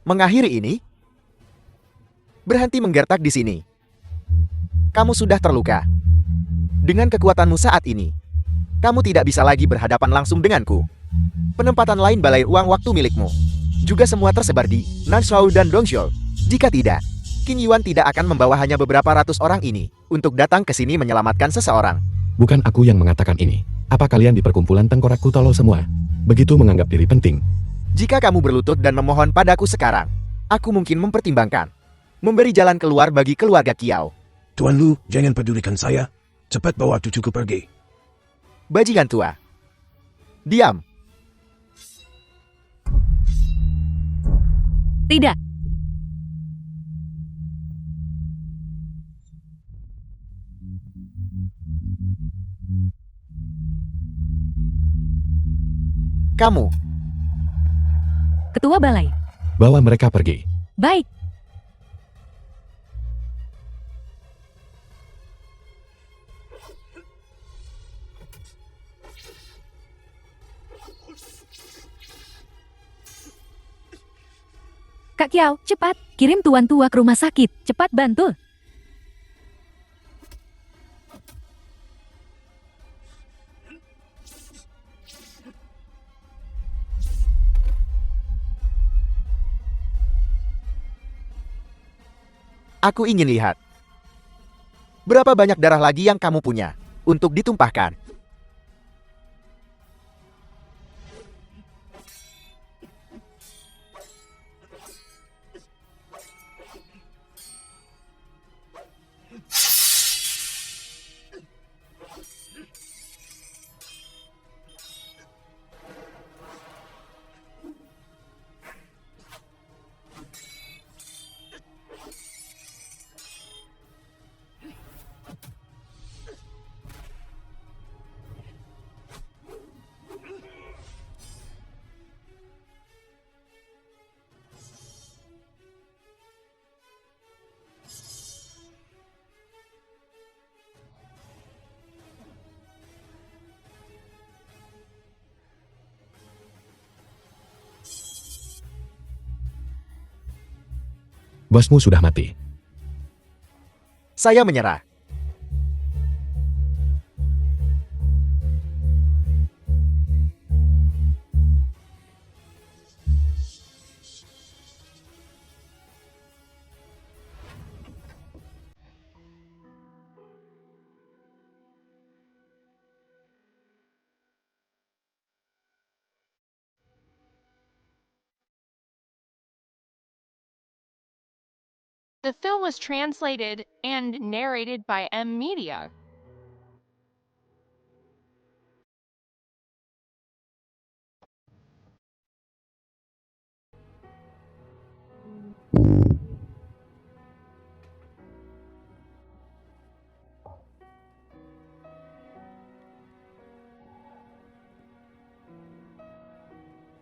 Mengakhiri ini? Berhenti menggertak di sini. Kamu sudah terluka. Dengan kekuatanmu saat ini, kamu tidak bisa lagi berhadapan langsung denganku. Penempatan lain Balai Ruang Waktu milikmu juga semua tersebar di Nanshou dan Dongzhou. Jika tidak, King Yuan tidak akan membawa hanya beberapa ratus orang ini untuk datang ke sini menyelamatkan seseorang. Bukan aku yang mengatakan ini. Apa kalian di perkumpulan tengkorakku tolol semua? Begitu menganggap diri penting. Jika kamu berlutut dan memohon padaku sekarang, aku mungkin mempertimbangkan memberi jalan keluar bagi keluarga Kiao. Tuan Lu, jangan pedulikan saya. Cepat bawa cucuku pergi. Bajingan tua. Diam. Tidak. Kamu. Ketua Balai. Bawa mereka pergi. Baik. Kak Kiao, cepat. Kirim tuan tua ke rumah sakit. Cepat bantu. Aku ingin lihat. Berapa banyak darah lagi yang kamu punya untuk ditumpahkan? Bosmu sudah mati. Saya menyerah. The film was translated and narrated by M Media.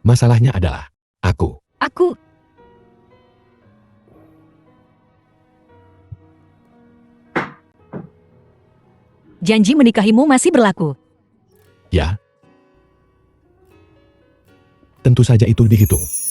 Masalahnya adalah, aku. Aku. Janji menikahimu masih berlaku. Ya. Tentu saja itu dihitung.